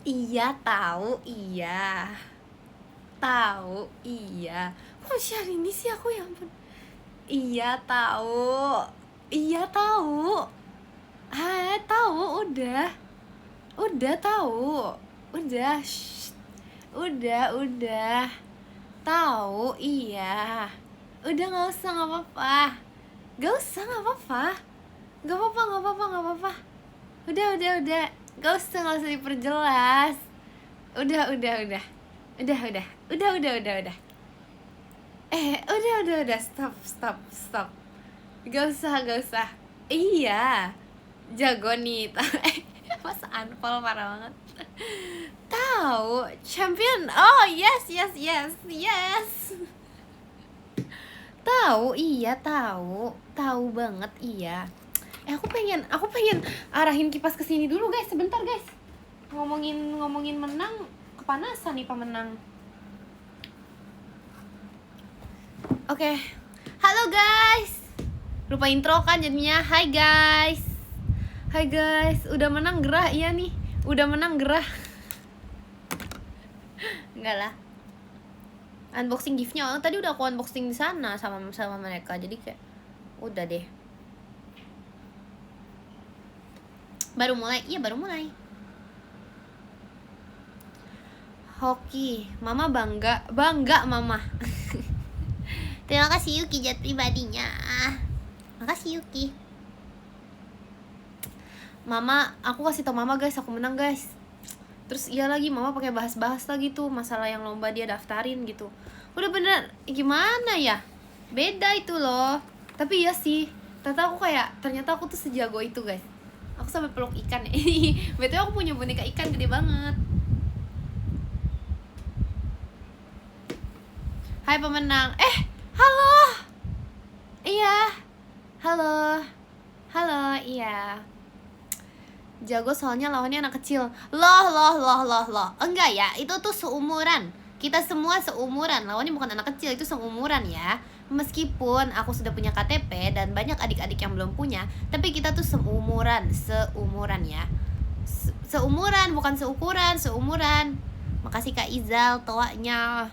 Iya tahu, iya. Tahu, iya. Kok hari ini sih aku, ya ampun. Iya tahu. Iya tahu. Tahu udah. Udah tahu. Udah. Shh. Udah. Tahu, iya. Udah nggak usah, nggak apa-apa. Nggak usah, nggak apa-apa. Nggak apa-apa. Udah. Nggak usah diperjelas. Udah. Udah. Udah. Stop. Gak usah. Iya. Jago nih. Masa unfollow parah banget. Tahu, champion. Oh, yes. Tahu, iya tahu. Tahu banget, iya. Aku pengen arahin kipas ke sini dulu, guys. Sebentar, guys. Ngomongin menang, kepanasan nih pemenang. Oke. Halo, guys. Lupa intro kan jadinya. Hai, guys. Udah menang gerah, iya nih. Udah menang gerah. Enggak lah. Unboxing giftnya tadi udah aku unboxing di sana sama mereka, jadi kayak udah deh. Baru mulai. Hoki, mama bangga mama. Terima kasih Yuki jat pribadinya. Makasih Yuki. Mama, aku kasih tau mama, guys, aku menang, guys. Terus iya lagi, mama pakai bahas lagi tuh masalah yang lomba dia daftarin gitu. Udah bener, gimana ya? Beda itu loh. Tapi iya sih, ternyata aku tuh sejago itu, guys. Aku sampai peluk ikan ya. Betul, aku punya boneka ikan gede banget. Hai pemenang. Halo. Iya. Halo, iya. Jago soalnya lawannya anak kecil. Loh. Enggak ya, itu tuh seumuran. Kita semua seumuran. Lawannya bukan anak kecil, itu seumuran ya. Meskipun aku sudah punya KTP dan banyak adik-adik yang belum punya, tapi kita tuh seumuran ya. Seumuran, bukan seukuran, seumuran. Makasih Kak Izal, toanya.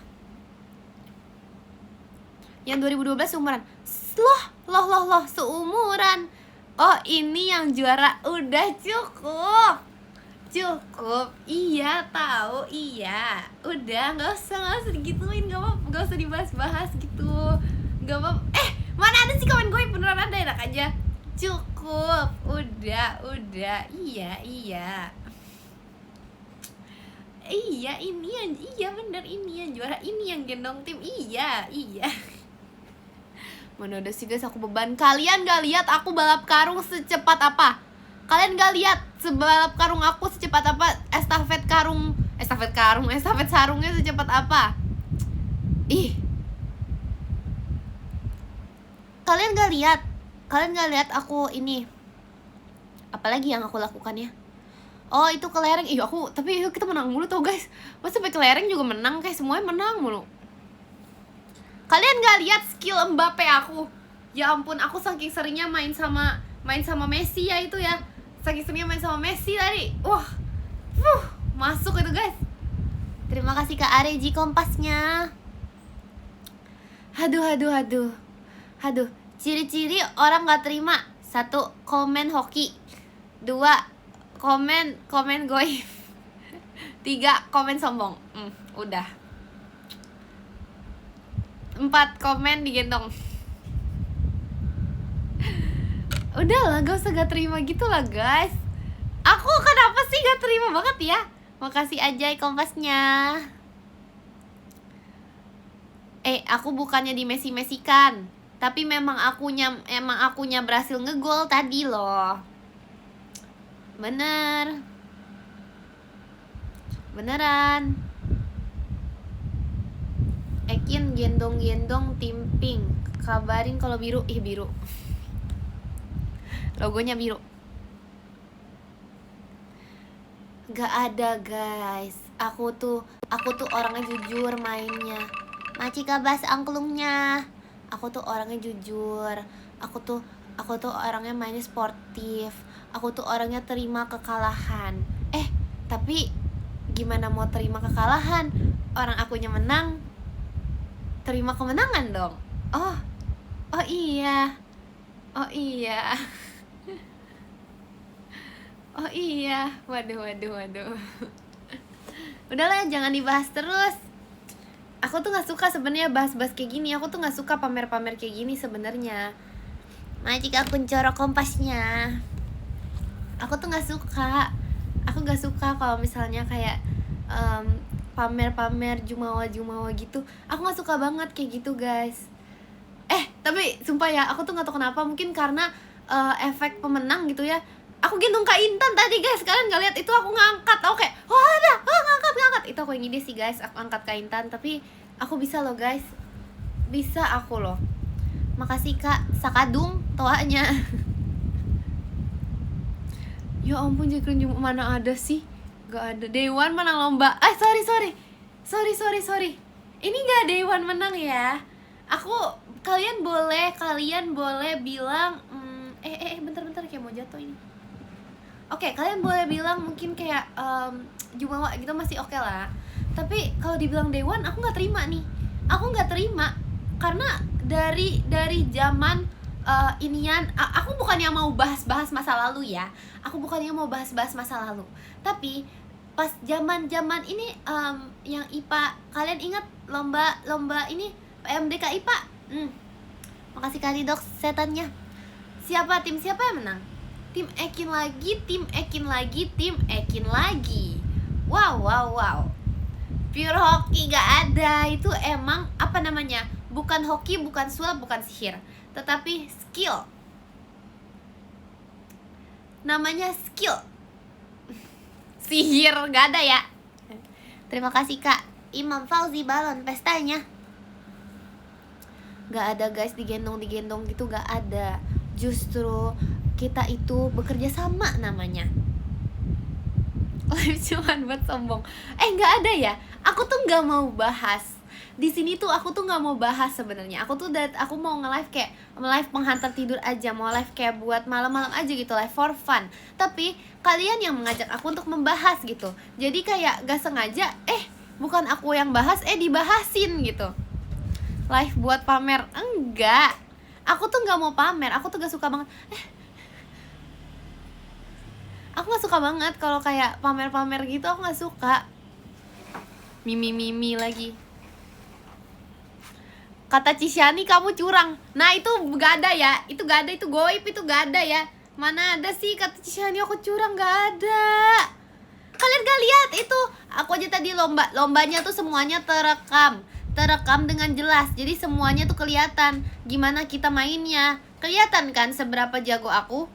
Yang 2012 seumuran. Loh, seumuran. Oh, ini yang juara. Udah cukup. Iya tahu, iya. Udah, nggak usah digituin, nggak usah dibahas gitu. Nggak apa. Mana ada sih komen gue, beneran ada, enak aja. Cukup. Udah. Iya. Iya bener, ini yang juara, ini yang gendong tim. Iya. Mana udah sih, guys, aku beban. Kalian gak lihat aku balap karung secepat apa? Kalian gak lihat sebalap karung aku secepat apa? Estafet sarungnya secepat apa? Ih. Kalian gak lihat aku ini. Apalagi yang aku lakukan ya? Oh, itu kelereng. Tapi kita menang mulu tuh, guys. Masa sampai kelereng juga menang, kayak semuanya menang mulu. Kalian gak lihat skill Mbappe aku? Ya ampun, aku saking seringnya main sama Messi ya itu ya. Saking seringnya main sama Messi tadi. Masuk itu, guys. Terima kasih Kak Areji kompasnya. Aduh. Ciri-ciri orang gak terima. 1. Komen hoki. 2. Komen goib. 3. Komen sombong. Udah. 4. Komen digendong. Udahlah, gak usah gak terima gitu lah, guys. Aku kenapa sih gak terima banget ya? Makasih Ajay kompasnya. Aku bukannya di Messi-Messikan, tapi memang akunya berhasil ngegol tadi loh. Beneran. Ekin gendong tim pink. Kabarin kalau biru. Biru. Logonya biru. Gak ada, guys. Aku tuh orangnya jujur mainnya. Macika bahas angklungnya. Aku tuh orangnya jujur. Aku tuh orangnya mainnya sportif. Aku tuh orangnya terima kekalahan. Tapi gimana mau terima kekalahan? Orang akunya menang, terima kemenangan dong. Oh iya. Oh iya. Oh iya. Waduh. Udahlah, jangan dibahas terus. Aku tuh nggak suka sebenarnya bahas-bahas kayak gini. Aku tuh nggak suka pamer-pamer kayak gini sebenarnya. Majik aku corok kompasnya. Aku tuh nggak suka. Aku nggak suka kalau misalnya kayak pamer-pamer jumawa gitu. Aku nggak suka banget kayak gitu, guys. Tapi sumpah ya, aku tuh nggak tahu kenapa, mungkin karena efek pemenang gitu ya. Aku gendong Kak Intan tadi, guys. Kalian nggak lihat itu? Aku ngangkat, oke. Ngangkat. Itu aku yang ide sih, guys. Aku angkat Kak Intan, tapi aku bisa loh, guys. Bisa aku loh. Makasih Kak Sakadung toanya. Ya ampun, Jacqueline Juma mana ada sih? Gak ada. Dewan menang lomba. Sorry. Ini gak Dewan menang ya. Kalian boleh bilang bentar kayak mau jatuh ini. Oke, kalian boleh bilang mungkin kayak Jumawa gitu masih oke lah. Tapi kalau dibilang Dewan, aku nggak terima nih. Aku nggak terima karena dari zaman inian. Aku bukannya mau bahas masa lalu ya. Aku bukannya mau bahas masa lalu. Tapi pas zaman ini yang IPA, kalian ingat lomba ini PMDK IPA? Makasih Kak Dok setannya. Tim siapa yang menang? Tim Ekin lagi. Wow. Pure hoki gak ada. Itu emang apa namanya? Bukan hoki, bukan sulap, bukan sihir, tetapi skill. Namanya skill. Sihir gak ada ya. Terima kasih Kak Imam Fauzi balon pestanya. Gak ada guys, digendong gitu gak ada. Justru kita itu bekerja sama namanya. Live cuman buat sombong. Gak ada ya. Aku tuh gak mau bahas di sini tuh. Aku tuh gak mau bahas sebenarnya. Aku mau nge-live kayak live penghantar tidur aja, mau live kayak buat malam-malam aja gitu, live for fun. Tapi kalian yang mengajak aku untuk membahas gitu. Jadi kayak gak sengaja bukan aku yang bahas, dibahasin gitu. Live buat pamer, enggak. Aku tuh gak mau pamer, aku tuh gak suka banget. Aku gak suka banget kalau kayak pamer-pamer gitu, aku gak suka. Mimi lagi. Kata Cisyani kamu curang. Nah itu gak ada ya, itu gak ada, itu goib, itu gak ada ya. Mana ada sih kata Cisyani aku curang, gak ada. Kalian gak lihat itu? Aku aja tadi lombanya tuh semuanya terekam dengan jelas. Jadi semuanya tuh kelihatan gimana kita mainnya. Kelihatan kan seberapa jago aku.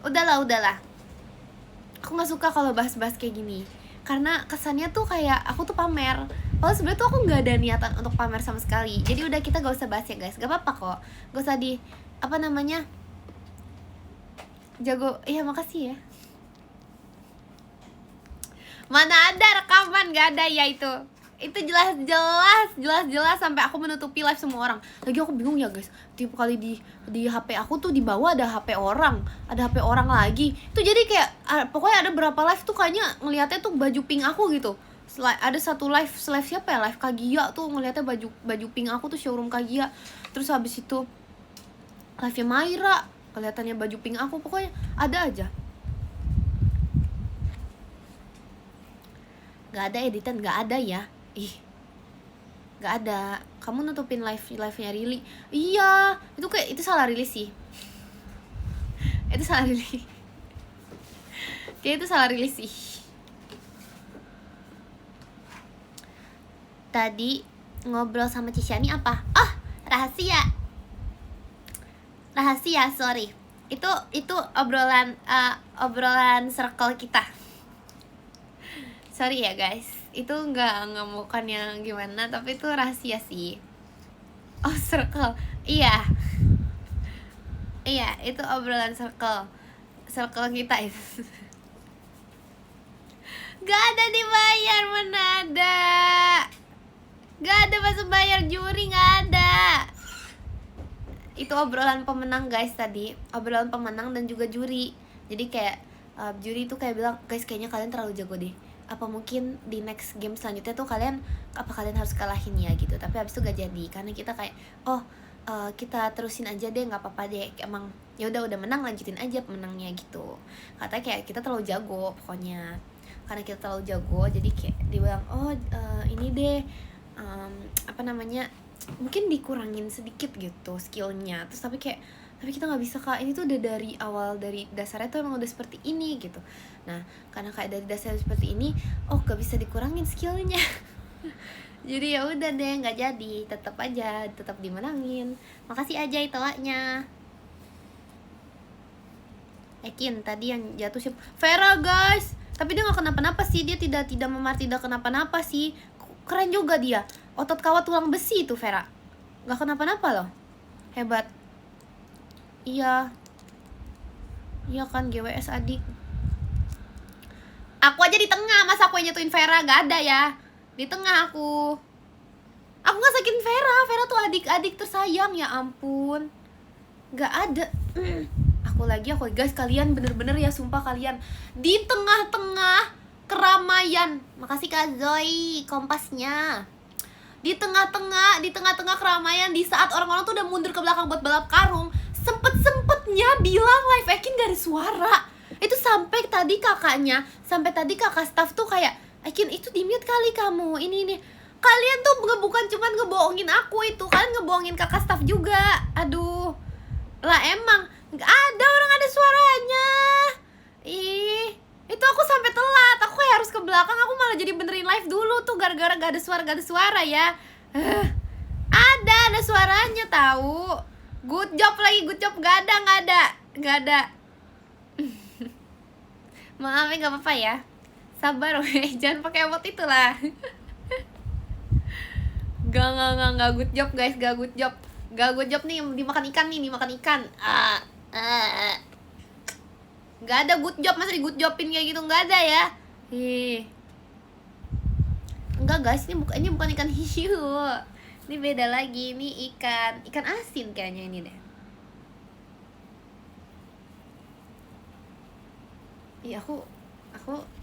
Udahlah. Aku gak suka kalau bahas-bahas kayak gini, karena kesannya tuh kayak aku tuh pamer. Kalau sebenarnya tuh aku gak ada niatan untuk pamer sama sekali. Jadi udah, kita gak usah bahas ya guys. Gak apa-apa kok. Gak usah jago. Iya makasih ya. Mana ada rekaman, gak ada ya itu. Itu jelas sampai aku menutupi live semua orang. Lagi aku bingung ya guys. Tiap kali di HP aku tuh di bawah ada HP orang, lagi. Itu jadi kayak pokoknya ada berapa live tuh kayaknya ngelihatnya tuh baju pink aku gitu. Ada satu live siapa ya? Live Kagia tuh ngelihatnya baju pink aku tuh showroom Kagia. Terus habis itu live-nya Maira, kelihatannya baju pink aku. Pokoknya ada aja. Gak ada editan, gak ada ya. Gak ada. Kamu nutupin live-nya Rili. Iya, itu salah rilis sih. Itu salah rilis. Kayak itu salah rilis sih. Tadi ngobrol sama Cisyani apa? Rahasia, sorry. Itu obrolan circle kita. Sorry ya guys, itu nggak bukan yang gimana, tapi itu rahasia sih. Oh circle, iya itu obrolan circle kita itu. Gak ada dibayar, mana ada. Gak ada masuk bayar juri, gak ada. Itu obrolan pemenang guys tadi, obrolan pemenang dan juga juri. Jadi kayak juri tuh kayak bilang, guys kayaknya kalian terlalu jago deh, apa mungkin di next game selanjutnya tuh kalian harus kalahin ya gitu. Tapi habis itu gak jadi karena kita kayak kita terusin aja deh, nggak apa-apa deh, emang ya udah menang, lanjutin aja menangnya gitu. Katanya kayak kita terlalu jago pokoknya, karena kita terlalu jago jadi kayak dibilang ini deh apa namanya, mungkin dikurangin sedikit gitu skillnya. Terus tapi kita nggak bisa kak, ini tuh udah dari awal, dari dasarnya tuh emang udah seperti ini gitu. Nah karena kayak dari dasarnya seperti ini, gak bisa dikurangin skillnya. Jadi ya udah deh, nggak jadi, tetap dimenangin. Makasih aja itawanya. Ekin tadi yang jatuh siapa? Vera guys, tapi dia nggak kenapa-napa sih, dia tidak kenapa-napa sih. Keren juga dia, otot kawat tulang besi itu Vera, nggak kenapa-napa loh, hebat. Iya kan GWS adik. Aku aja di tengah, masa aku yang jatuhin Vera? Gak ada ya, di tengah aku nggak sakitin Vera tuh adik tersayang, ya ampun, gak ada. Aku lagi guys, kalian bener-bener ya, sumpah kalian di tengah-tengah keramaian. Makasih Kak Zoe kompasnya. Di tengah-tengah keramaian, di saat orang-orang tuh udah mundur ke belakang buat balap karung, sempet-sempetnya bilang live Ekin gak ada suara. Itu sampai tadi kakak staff tuh kayak, Ekin itu di-mute kali kamu, ini. Kalian tuh bukan cuman ngebohongin aku, itu kalian ngebohongin kakak staff juga. Aduh lah, emang gak ada orang ada suaranya. Itu aku sampai telat, aku kayak harus ke belakang, aku malah jadi benerin live dulu tuh gara-gara gak ada suara ya. Ada suaranya tahu. Good job, gak ada. Maaf ya, gak apa-apa ya, sabar weh, jangan pakai emot itulah. Gak good job guys, gak good job nih, dimakan ikan. Gak ada good job, masa di good jobin kayak gitu, gak ada ya. Enggak guys, ini bukan ikan hiu, ini beda lagi, ini ikan asin kayaknya ini deh. Iya, aku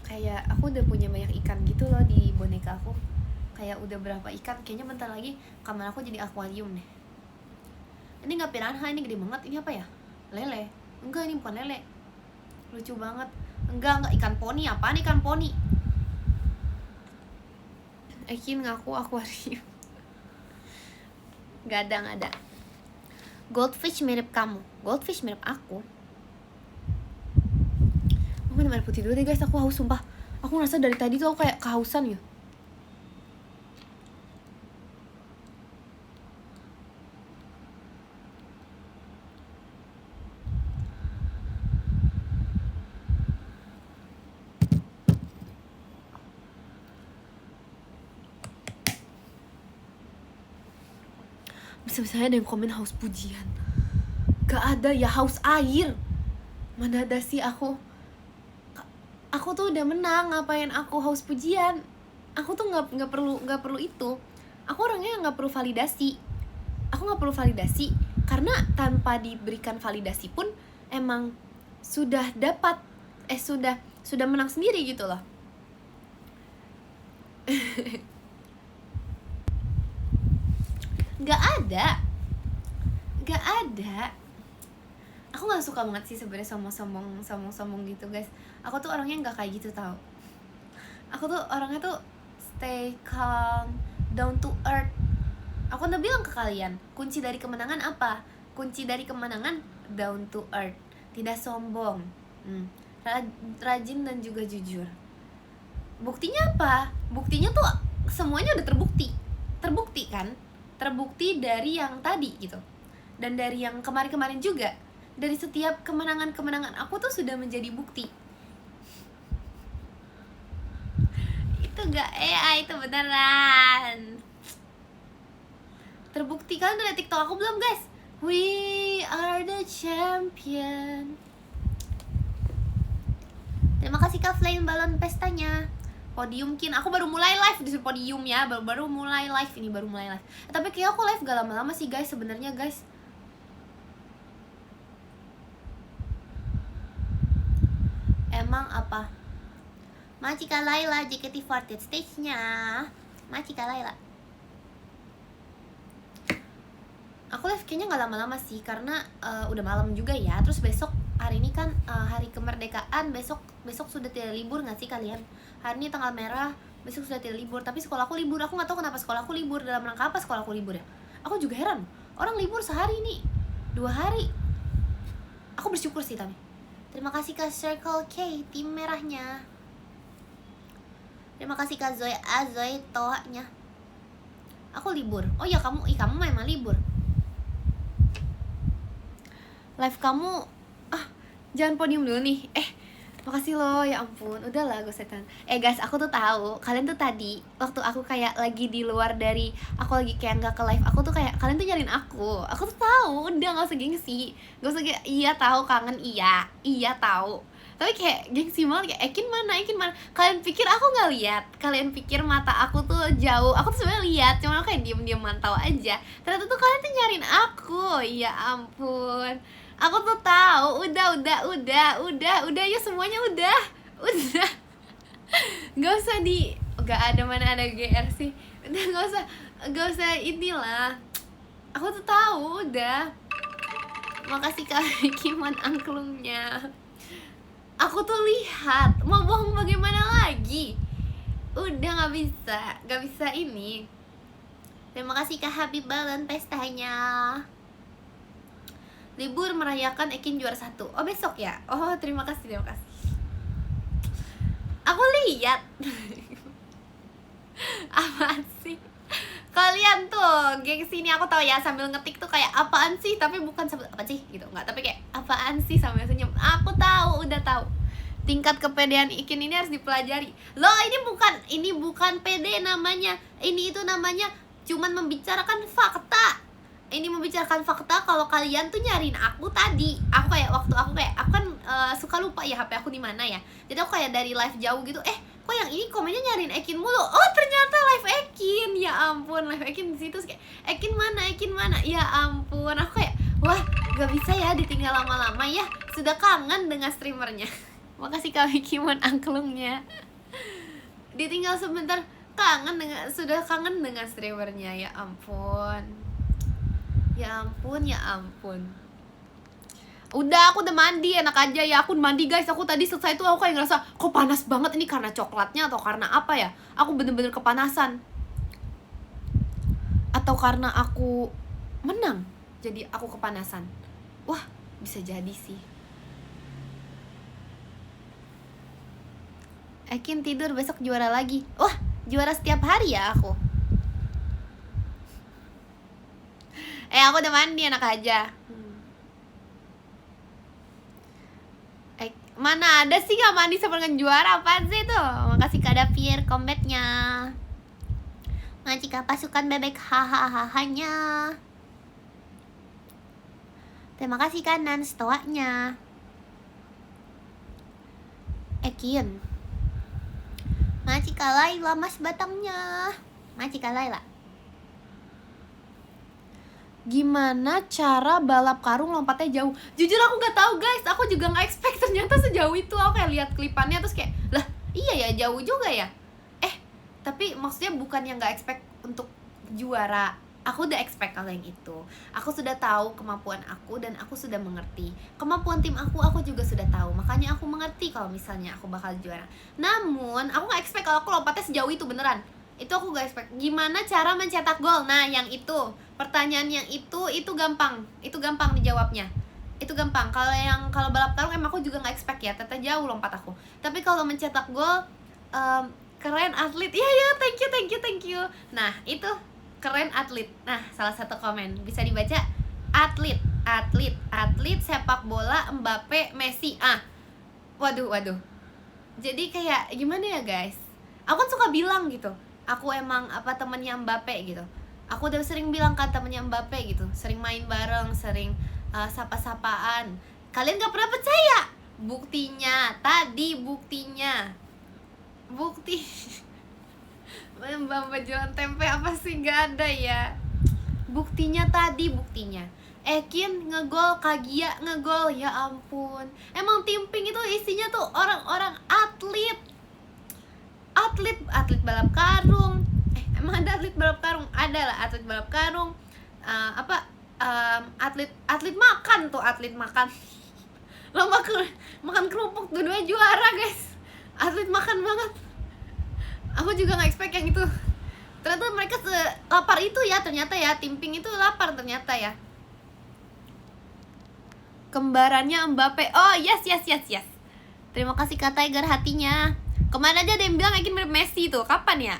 kayak aku udah punya banyak ikan gitu loh di boneka aku. Kayak udah berapa ikan, kayaknya bentar lagi kamar aku jadi akuarium deh. Ini gak piranha, ini gede banget. Ini apa ya? Lele? Enggak, ini bukan lele. Lucu banget. Enggak, ikan poni. Apaan ikan poni? Ekin ngaku akuarium. Gak ada. Goldfish mirip kamu. Goldfish mirip aku. Aku minum air putih dulu deh guys, aku haus sumpah. Aku ngerasa dari tadi tuh aku kayak kehausan ya. Bisa-bisanya ada yang komen haus pujian. Gak ada ya, haus air. Mana ada sih aku tuh udah menang, ngapain aku haus pujian? Aku tuh nggak perlu itu. Aku orangnya nggak perlu validasi. Karena tanpa diberikan validasi pun emang sudah dapat sudah menang sendiri gitu loh. Gak ada. Aku nggak suka banget sih sebenarnya sombong gitu guys. Aku tuh orangnya nggak kayak gitu tau. Aku tuh orangnya tuh stay calm, down to earth. Aku udah bilang ke kalian, kunci dari kemenangan apa? Kunci dari kemenangan down to earth, tidak sombong, rajin dan juga jujur. Buktinya apa? Buktinya tuh semuanya udah terbukti kan? Terbukti dari yang tadi gitu, dan dari yang kemarin juga. Dari setiap kemenangan aku tuh sudah menjadi bukti. Itu gak itu beneran terbukti. Kalian udah liat TikTok aku belum guys? We are the champion. Terima kasih Kak Flame balon pestanya. Podium kin, aku baru mulai live di podium ya, baru mulai live. Tapi kayak aku live gak lama-lama sih guys sebenarnya guys. emang apa? Machika Laila JKT48 stage-nya. Machika Laila. Aku live kayaknya nggak lama-lama sih karena udah malam juga ya. Terus besok hari ini kan hari kemerdekaan, besok sudah tidak libur nggak sih kalian? Hari ini tanggal merah, besok sudah tidak libur. Tapi sekolahku libur. Aku nggak tahu kenapa sekolahku libur, dalam rangka apa sekolahku libur ya. Aku juga heran. Orang libur sehari nih, 2 hari. Aku bersyukur sih tapi. Terima kasih Kak Circle K, tim merahnya. Terima kasih Kak Zoe Azoy toanya. Aku libur. Oh ya kamu memang libur. Live kamu jangan podium dulu nih. Makasih loh, ya ampun. Udahlah gosetan. Guys, aku tuh tahu kalian tuh tadi waktu aku kayak lagi di luar dari, aku lagi kayak nggak ke live, aku tuh kayak kalian tuh nyariin aku. Aku tuh tahu, udah nggak usah gengsi. Nggak usah kayak iya tahu kangen, iya tahu. Tapi kayak gengsi banget, kayak Ekin mana? Kalian pikir aku nggak lihat? Kalian pikir mata aku tuh jauh? Aku tuh sebenarnya lihat, cuma aku kayak diem mantau aja. Ternyata tuh kalian tuh nyariin aku. Ya ampun. Aku tuh tahu, udah, yuk semuanya udah. Gak usah gak ada mana ada GR sih. Udah gak usah inilah. Aku tuh tahu, udah. Makasih Kak Kiman angklungnya. Aku tuh lihat, mau bohong bagaimana lagi? Udah gak bisa ini. Terima kasih Kak Habib Balan pestanya. Libur merayakan Ekin juara 1. Oh besok ya? Oh terima kasih. Aku lihat. Apaan sih? Kalian tuh gengsi ini, aku tahu ya, sambil ngetik tuh kayak apaan sih, tapi bukan sambil apa sih gitu, nggak, tapi kayak apaan sih sambil senyum. Aku tahu, udah tahu. Tingkat kepedean Ikin ini harus dipelajari. Loh, ini bukan pede namanya. Ini itu namanya cuman membicarakan fakta. Ini membicarakan fakta kalau kalian tuh nyariin aku tadi. Aku kan suka lupa ya HP aku di mana ya. Jadi aku kayak dari live jauh gitu. Kok yang ini komennya nyariin Ekin mulu. Oh, ternyata live Ekin. Ya ampun, live Ekin di situ kayak Ekin mana? Ya ampun. Aku kayak wah, gak bisa ya ditinggal lama-lama ya. Sudah kangen dengan streamernya. Makasih Kak Kimon angklungnya. Ditinggal sebentar, sudah kangen dengan streamernya. Ya ampun. Ya ampun. Udah, aku udah mandi, enak aja ya. Aku mandi guys, aku tadi selesai tuh aku kayak ngerasa kok panas banget, ini karena coklatnya atau karena apa ya? Aku bener-bener kepanasan. Atau karena aku menang, jadi aku kepanasan. Wah, bisa jadi sih. Ekin tidur, besok juara lagi. Wah, juara setiap hari ya aku. Aku udah mandi, enak aja. Mana ada sih gak mandi sebelum juara, apaan sih tuh? Makasih Kak Davier combatnya. Ngajika pasukan bebek hahaha-nya. Terima kasih kanan stoanya. Ekin. Ngajika Laila mas batangnya. Ngajika Laila. Gimana cara balap karung lompatnya jauh? Jujur aku nggak tahu guys, aku juga nggak expect ternyata sejauh itu. Aku kayak lihat klipannya terus kayak lah iya ya, jauh juga ya. Tapi maksudnya bukan yang nggak expect untuk juara. Aku udah expect kalau yang itu. Aku sudah tahu kemampuan aku dan aku sudah mengerti kemampuan tim aku juga sudah tahu. Makanya aku mengerti kalau misalnya aku bakal juara. Namun aku nggak expect kalau aku lompatnya sejauh itu beneran. Itu aku gak expect. Gimana cara mencetak gol? Nah yang itu, pertanyaan yang itu gampang. Itu gampang dijawabnya. Itu gampang. Kalau balap karung emang aku juga gak expect ya, ternyata jauh lompat aku. Tapi kalau mencetak gol, keren atlet. Iya thank you. Nah itu keren atlet. Nah salah satu komen bisa dibaca atlet sepak bola Mbappe Messi. Waduh. Jadi kayak gimana ya guys, aku kan suka bilang gitu, aku emang temennya Mbappe gitu. Aku udah sering bilang kan temennya Mbappe gitu, sering main bareng, sering sapa-sapaan. Kalian gak pernah percaya. Buktinya Mbak jualan tempe apa sih, gak ada ya. Buktinya. Ekin ngegol, Kagia ngegol, ya ampun. Emang tim Pink itu isinya tuh orang-orang atlet balap karung. Emang ada atlet balap karung? Ada lah atlet balap karung. Atlet makan tuh, atlet makan. Lomba makan kerupuk, dua-duanya juara guys. Atlet makan banget. Aku juga nggak expect yang itu. Ternyata mereka lapar itu ya, ternyata ya, tim Pink itu lapar ternyata ya. Kembarannya Mbappe. Oh yes. Terima kasih Kak Tiger hatinya. Kemana aja ada yang bilang Ekin mirip Messi tuh. Kapan ya?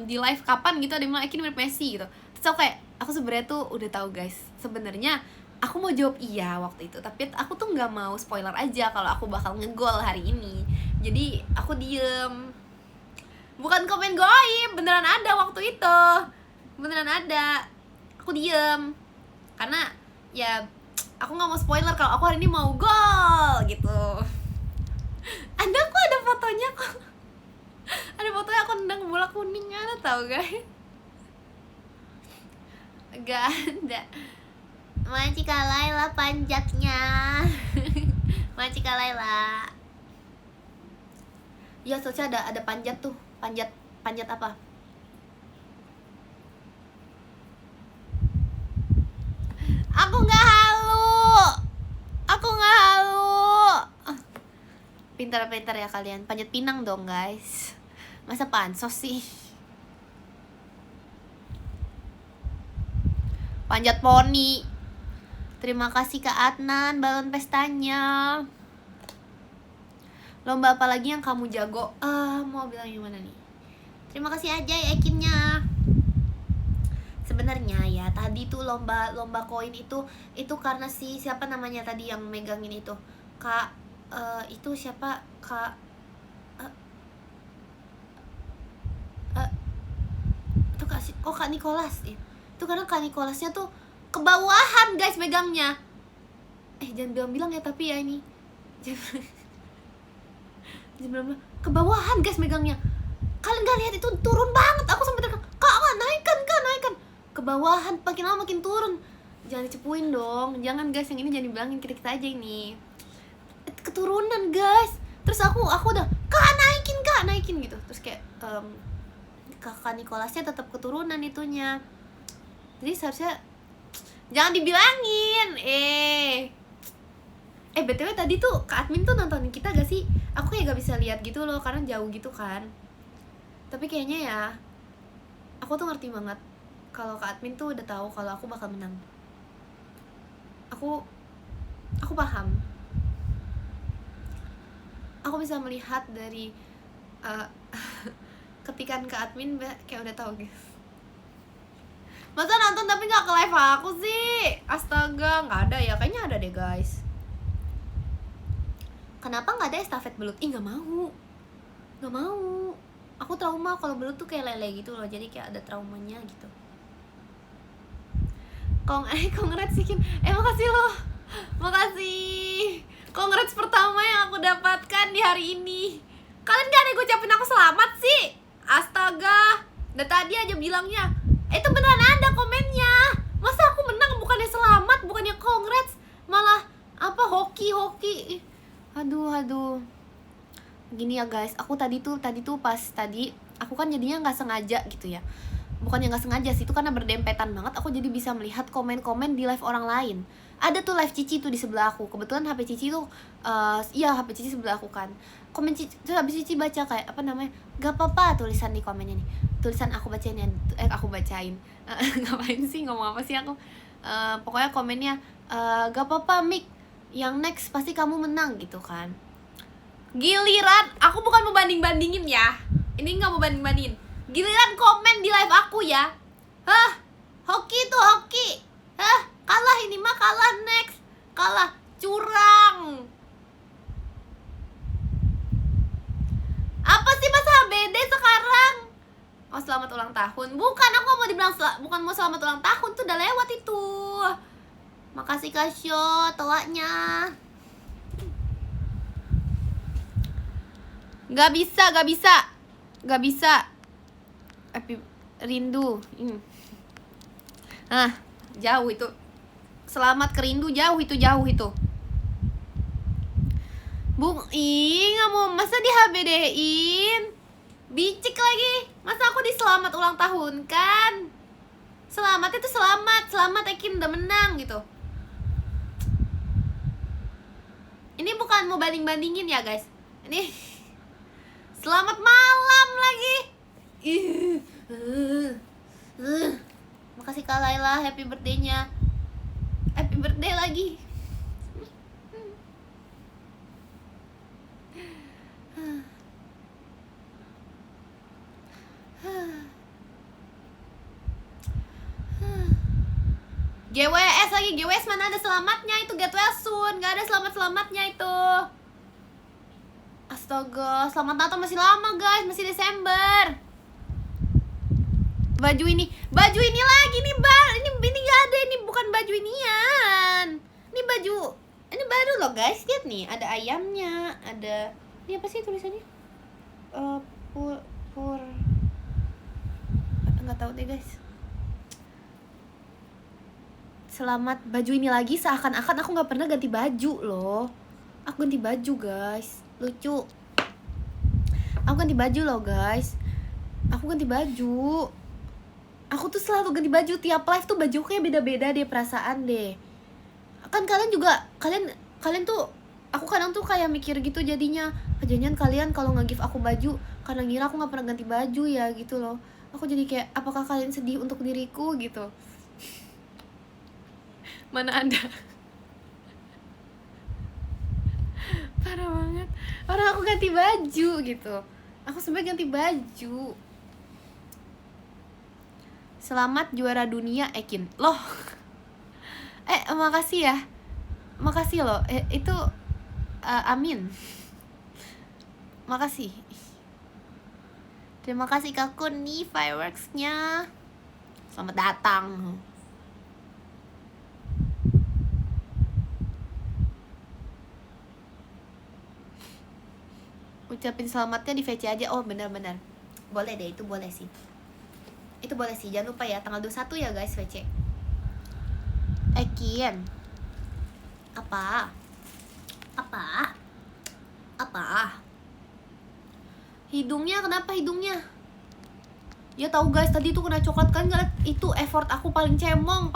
Di live kapan gitu ada yang bilang Ekin mirip Messi gitu. Terus aku sebenarnya tuh udah tahu guys. Sebenarnya aku mau jawab iya waktu itu, tapi aku tuh nggak mau spoiler aja kalau aku bakal ngegol hari ini. Jadi aku diem. Bukan komen goib, beneran ada waktu itu. Beneran ada. Aku diem. Karena ya aku nggak mau spoiler kalau aku hari ini mau gol gitu. Ada fotonya kok. Ada fotonya aku nendang bola kuning, ada tau guys? Gak ada. Macika Laila panjatnya. Macika Laila. Ya soalnya ada panjat tuh. Panjat apa? Aku nggak halu. Pintar-pintar ya kalian. Panjat pinang dong guys. Masa pansos sih? Panjat poni. Terima kasih Kak Adnan balon pestanya. Lomba apa lagi yang kamu jago? Mau bilang gimana nih? Terima kasih aja ya Ekinnya. Sebenarnya ya tadi tuh lomba koin itu karena siapa namanya tadi yang megangin itu? Kak itu siapa? Kak itu Kak Nicholas ya. Itu karena Kak Nicholasnya tuh kebawahan guys megangnya. Jangan bilang ya tapi ya ini. Jangan bilang kebawahan guys megangnya. Kalian gak lihat itu turun banget. Aku sampai teriak, Kak naikkan. Kebawahan, makin lama makin turun. Jangan dicepuin dong. Jangan guys, yang ini jangan dibilangin, kita aja ini. Keturunan guys. Terus aku udah, Kak naikin gitu. Terus kayak kakak Nicholasnya tetap keturunan itunya. Jadi seharusnya jangan dibilangin. BTW tadi tuh Kak Admin tuh nontonin kita gak sih? Aku kayak gak bisa lihat gitu loh karena jauh gitu kan. Tapi kayaknya ya aku tuh ngerti banget kalau Kak Admin tuh udah tahu kalau aku bakal menang. Aku paham. Aku bisa melihat dari ketikan Kak Admin kayak udah tahu guys. Masa nonton tapi gak ke live aku sih? Astaga, gak ada ya? Kayaknya ada deh guys. Kenapa gak ada estafet belut? Gak mau. Aku trauma kalau belut tuh kayak lele gitu loh. Jadi kayak ada traumanya gitu. Congrats Sikin. Makasih loh. Makasih. Congrats pertama yang aku dapatkan di hari ini. Kalian gak ada yang ngucapin aku selamat sih? Astaga. Dari tadi aja bilangnya. Itu beneran ada komennya. Masa aku menang bukannya selamat, bukannya congrats, malah hoki. Aduh. Gini ya guys, aku tadi tuh pas tadi aku kan jadinya nggak sengaja gitu ya. Bukannya nggak sengaja sih, itu karena berdempetan banget. Aku jadi bisa melihat komen-komen di live orang lain. Ada tuh live Cici tuh di sebelah aku. Kebetulan HP Cici tuh, HP Cici sebelah aku kan. Komen Cici, terus habis Cici baca kayak apa namanya? Gak apa-apa tulisan di komennya nih. Tulisan aku bacain ya, aku bacain. Ngapain sih ngomong apa sih aku? Pokoknya komennya gak apa-apa Mik, yang next pasti kamu menang gitu kan. Giliran aku bukan mau banding-bandingin ya. Ini nggak mau banding-bandingin. Giliran komen di live aku ya. Hoki tuh hoki. Kalah ini mah kalah next. Kalah curang. Apa sih masa HBD sekarang? Oh selamat ulang tahun. Bukan, aku mau dibilang bukan mau selamat ulang tahun, tuh udah lewat itu. Makasih Kasyo toanya. Gak bisa. Rindu. Jauh itu. Selamat kerindu jauh itu. Bung, nggak mau, masa di HBD-in? Bicik lagi, masa aku di selamat ulang tahun kan? Selamat itu selamat Ekin udah menang gitu. Ini bukan mau banding-bandingin ya guys. Ini selamat malam lagi. Makasih Kak Laila, happy birthday-nya. Happy birthday lagi. GWS lagi, GWS mana ada selamatnya itu, get well soon, gak ada selamat-selamatnya itu. Astaga, selamat Natal masih lama guys, masih Desember. Baju ini lagi nih bang, ini gak ada, ini bukan baju inian. Ini baju, ini baru loh guys, lihat nih, ada ayamnya, ada, ini apa sih tulisannya? Pur, nggak tahu deh guys. Selamat baju ini lagi, seakan-akan aku nggak pernah ganti baju loh. Aku ganti baju guys, lucu. Aku ganti baju loh guys. Aku ganti baju. Aku tuh selalu ganti baju tiap live tuh, baju kayak beda-beda deh perasaan deh. Kan kalian juga, kalian tuh, aku kadang tuh kayak mikir gitu jadinya. Jangan kalian kalau nge-give aku baju karena ngira aku nggak pernah ganti baju ya gitu loh. Aku jadi kayak, apakah kalian sedih untuk diriku gitu? Mana Anda? Parah banget. Orang aku ganti baju gitu. Aku sampai ganti baju. Selamat juara dunia Ekin. Loh. Makasih ya. Makasih loh. Itu amin. Makasih. Terima kasih Kak Kun nih fireworks-nya. Selamat datang. Ucapin selamatnya di VC aja. Oh benar-benar. Boleh deh, itu boleh sih. Itu boleh sih, jangan lupa ya tanggal 21 ya guys VC. Ekin. Apa? Hidungnya, kenapa hidungnya? Ya tahu guys, tadi tuh kena coklat kan, gak? Itu effort aku paling cemong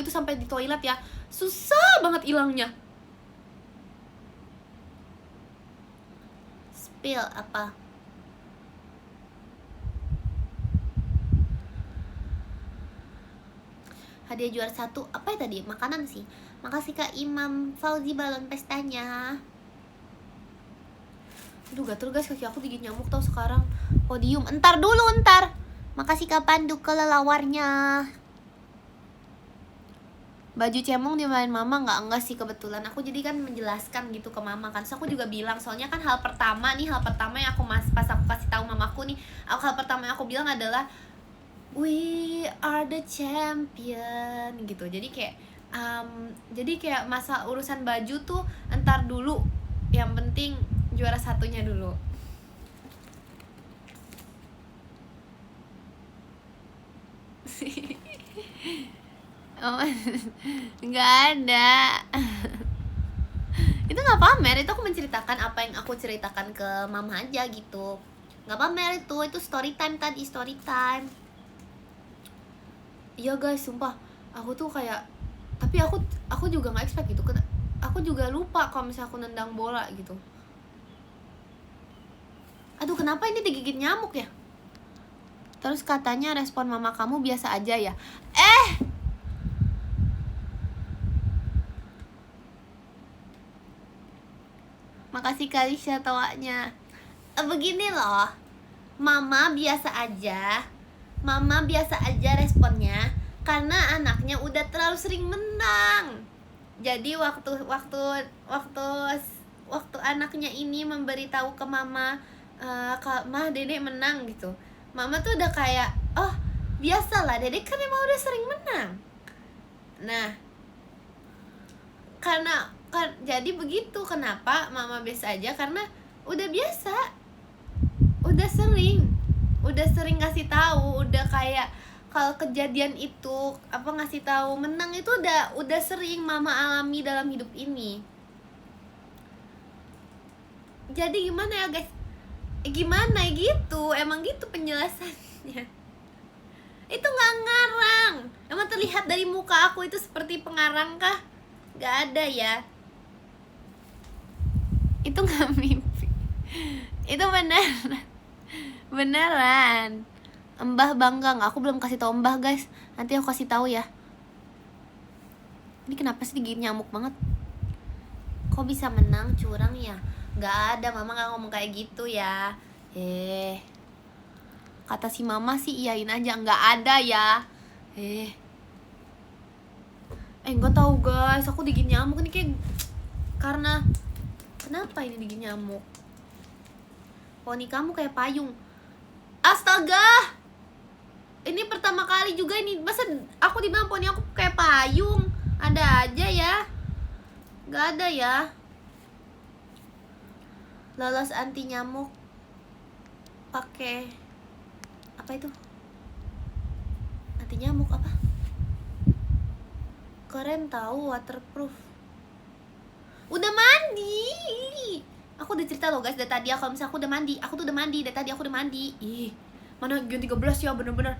itu sampai di toilet ya. Susah banget hilangnya. Spill apa? Hadiah juara 1 apa ya tadi? Makanan sih. Makasih Kak Imam Fauzi balon pestanya. Aduh gatel guys, kaki aku digigit nyamuk tau sekarang. Podium, entar. Makasih Kak Pandu kelelawarnya. Baju cemong dimain mama enggak sih kebetulan. Aku jadi kan menjelaskan gitu ke mama kan. So aku juga bilang, soalnya kan hal pertama yang aku pas aku kasih tahu mamaku nih, hal pertama yang aku bilang adalah we are the champion gitu. Jadi kayak masa urusan baju tuh entar dulu. Yang penting juara satunya dulu. Oh, nggak ada. Itu nggak pamer, itu aku menceritakan apa yang aku ceritakan ke mama aja gitu. Nggak pamer itu story time tadi, story time. Iya guys, sumpah aku tuh kayak, tapi aku juga nggak expect gitu. Aku juga lupa kalau misalnya aku nendang bola gitu. Aduh kenapa ini digigit nyamuk ya? Terus katanya respon mama kamu biasa aja ya. Makasih Kalisha tawanya. Begini loh, Mama biasa aja responnya karena anaknya udah terlalu sering menang. Jadi waktu anaknya ini memberitahu ke Mama, Mah Dedek menang gitu, Mama tuh udah kayak, oh biasalah Dedek kan emang udah sering menang. Nah jadi begitu. Kenapa Mama biasa aja? Karena udah biasa, udah sering kasih tahu, udah kayak kalau kejadian itu apa ngasih tahu menang itu udah sering mama alami dalam hidup ini. Jadi gimana ya guys, gimana gitu, emang gitu penjelasannya. Itu nggak ngarang, emang terlihat dari muka aku itu seperti pengarang kah? Nggak ada ya, itu nggak mimpi, itu beneran. Mbah bangga nggak? Aku belum kasih tahu Mbah guys, nanti aku kasih tahu ya. Ini kenapa sih digigit nyamuk banget? Kok bisa menang curang ya? Nggak ada, mama nggak ngomong kayak gitu ya. Kata si mama sih iyain aja, nggak ada ya. Nggak tahu guys, aku digigit nyamuk ini kayak karena kenapa ini digigit nyamuk? Poni kamu kayak payung. Astaga, ini pertama kali juga ini, masa aku dibilang poni aku kayak payung? Ada aja ya, nggak ada ya. Lolos anti nyamuk pakai apa itu? Anti nyamuk apa? Keren tahu, waterproof. Udah mandi. Aku udah cerita loh guys dari tadi, kalau misalnya aku udah mandi, aku tuh udah mandi dari tadi, aku udah mandi. Mana Gen 13 ya, bener-bener.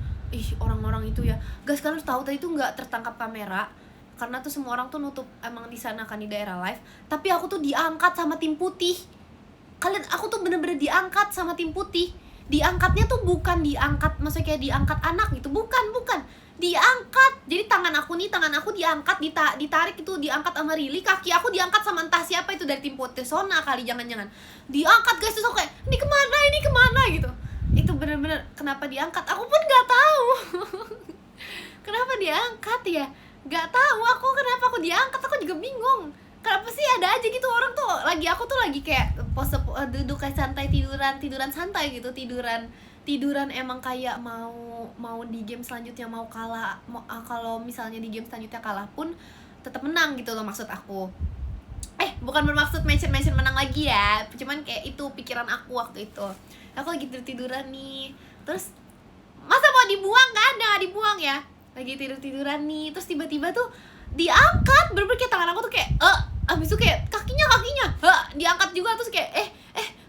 Orang-orang itu ya. Guys, kalian harus tahu tadi tuh nggak tertangkap kamera karena tuh semua orang tuh nutup emang di sana kan, di daerah live. Tapi aku tuh diangkat sama tim putih. Aku tuh bener-bener diangkat sama tim putih. Diangkatnya tuh bukan diangkat, maksudnya kayak diangkat anak gitu, bukan. Diangkat. Jadi tangan aku diangkat, ditarik itu, diangkat sama Rili. Kaki aku diangkat sama entah siapa itu dari tim putih. Sona kali, jangan-jangan. Diangkat guys, terus aku kayak, ini kemana gitu. Itu bener-bener kenapa diangkat, aku pun gak tahu. Kenapa diangkat ya, gak tahu aku kenapa aku diangkat, aku juga bingung. Kenapa sih ada aja gitu orang tuh aku tuh lagi kayak pose duduk kayak santai, tiduran santai gitu, tiduran emang kayak mau di game selanjutnya mau kalah, kalau misalnya di game selanjutnya kalah pun tetap menang gitu loh, maksud aku. Bukan bermaksud mention menang lagi ya, cuman kayak itu pikiran aku waktu itu. Aku lagi tiduran nih, terus masa mau dibuang, nggak dibuang ya, lagi tiduran nih, terus tiba-tiba tuh diangkat, bener-bener kayak tangan aku tuh kayak abis itu kayak kakinya diangkat juga, terus kayak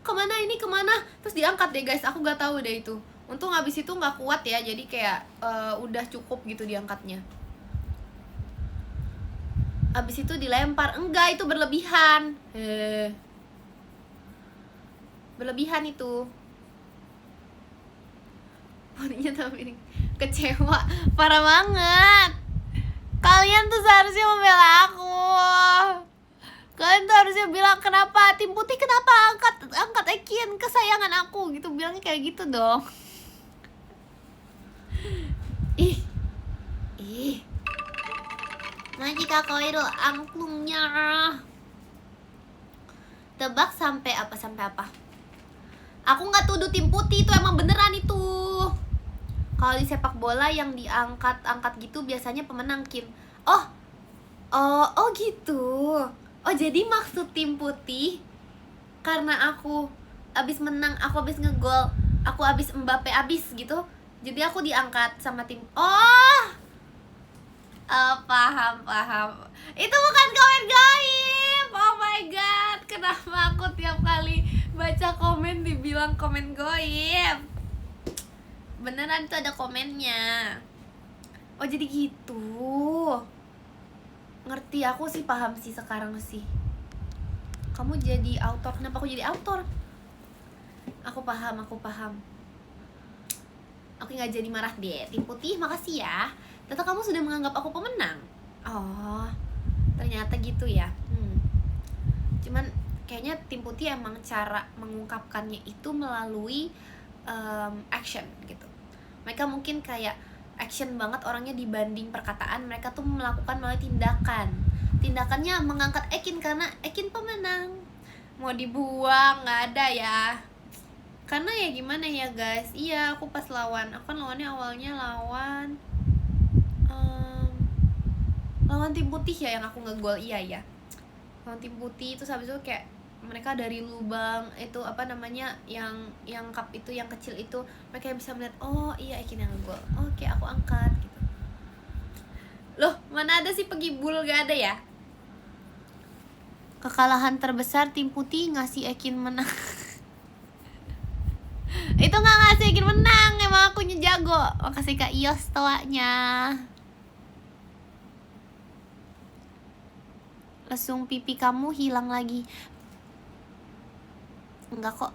kemana, terus diangkat deh guys, aku nggak tahu deh itu. Untung abis itu nggak kuat ya, jadi kayak udah cukup gitu diangkatnya. Abis itu dilempar, enggak, itu berlebihan. Berlebihan itu. Poninya tapi kecewa, parah banget. Kalian tuh seharusnya membela aku. Kalian tuh harusnya bilang, kenapa tim putih, kenapa angkat Ekin, kesayangan aku gitu, bilangnya kayak gitu dong. Majika Koiro angklungnya. Tebak sampai apa? Aku nggak tuduh tim putih, itu emang beneran itu. Kalau di sepak bola yang diangkat gitu biasanya pemenang Kim. Oh gitu. Oh jadi maksud tim putih karena aku abis menang, aku abis ngegol, aku abis Mbappe abis gitu, jadi aku diangkat sama tim. Paham. Itu bukan komen gaib. Oh my god, kenapa aku tiap kali baca komen dibilang komen gaib? Beneran itu ada komennya. Oh jadi gitu. Ngerti, aku sih paham sih sekarang sih. Kamu jadi autor, kenapa aku jadi autor? Aku paham. Oke, gak jadi marah deh. Tim putih, makasih ya. Ternyata kamu sudah menganggap aku pemenang. Oh, ternyata gitu ya. Cuman kayaknya tim putih emang cara mengungkapkannya itu melalui action gitu. Mereka mungkin kayak action banget orangnya dibanding perkataan. Mereka tuh melakukan melalui tindakannya mengangkat Ekin karena Ekin pemenang. Mau dibuang nggak ada ya, karena ya gimana ya guys. Iya, aku pas lawan, aku kan lawannya awalnya lawan tim putih ya, yang aku ngegol. Iya ya, lawan tim putih. Terus habis itu kayak mereka dari lubang itu apa namanya yang cup itu yang kecil itu, mereka bisa melihat, oh iya Ekin yang ngegol, oke aku angkat gitu. Loh mana ada sih pegibul, gak ada ya. Kekalahan terbesar tim putih ngasih Ekin menang. Itu nggak ngasih Ekin menang, emang akunya jago. Makasih Kak Ios toanya. Lesung pipi kamu hilang lagi. Enggak kok.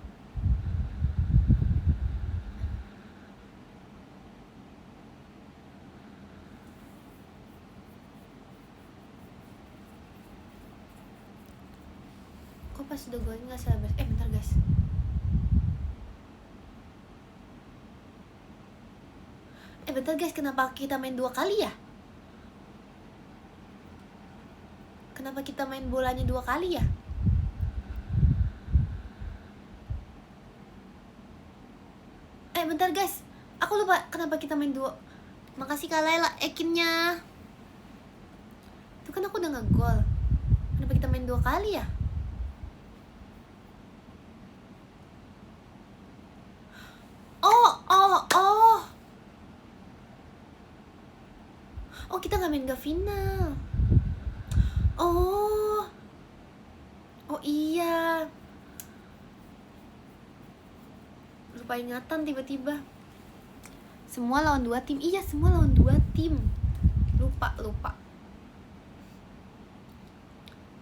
Kok pas udah gue nggak sabar. Bentar guys. Bentar guys, kenapa kita main 2 kali ya? Kenapa kita main bolanya 2 kali ya? Bentar guys, aku lupa kenapa kita main 2. Makasih Kak Laila Ekinnya. Itu kan aku udah ngegol. Kenapa kita main 2 kali ya? Oh kita nggak main ke final. Oh iya, lupa ingatan tiba-tiba. Semua lawan 2 tim. Iya semua lawan 2 tim. Lupa.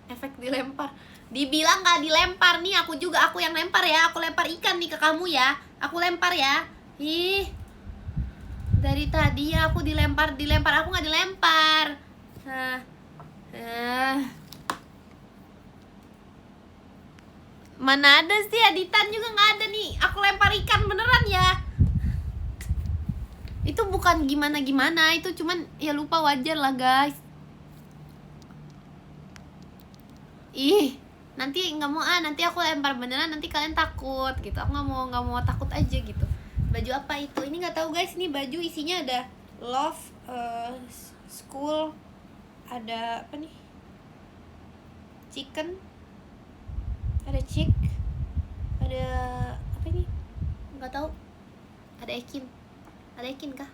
Efek dilempar. Dibilang gak dilempar nih, aku yang lempar ya. Aku lempar ikan nih ke kamu ya. Aku lempar ya. Ih, dari tadi ya aku dilempar. Aku gak dilempar. Mana ada sih, editan juga gak ada nih. Aku lempar ikan beneran ya. Itu bukan gimana-gimana, itu cuman ya lupa, wajar lah guys. Ih, nanti nggak mau nanti aku lempar beneran, nanti kalian takut gitu. Aku nggak mau takut aja gitu. Baju apa itu? Ini nggak tahu guys. Ini baju isinya ada love, school, ada apa nih? Chicken, ada chick, ada apa ini? Nggak tahu. Ada Ekin kah?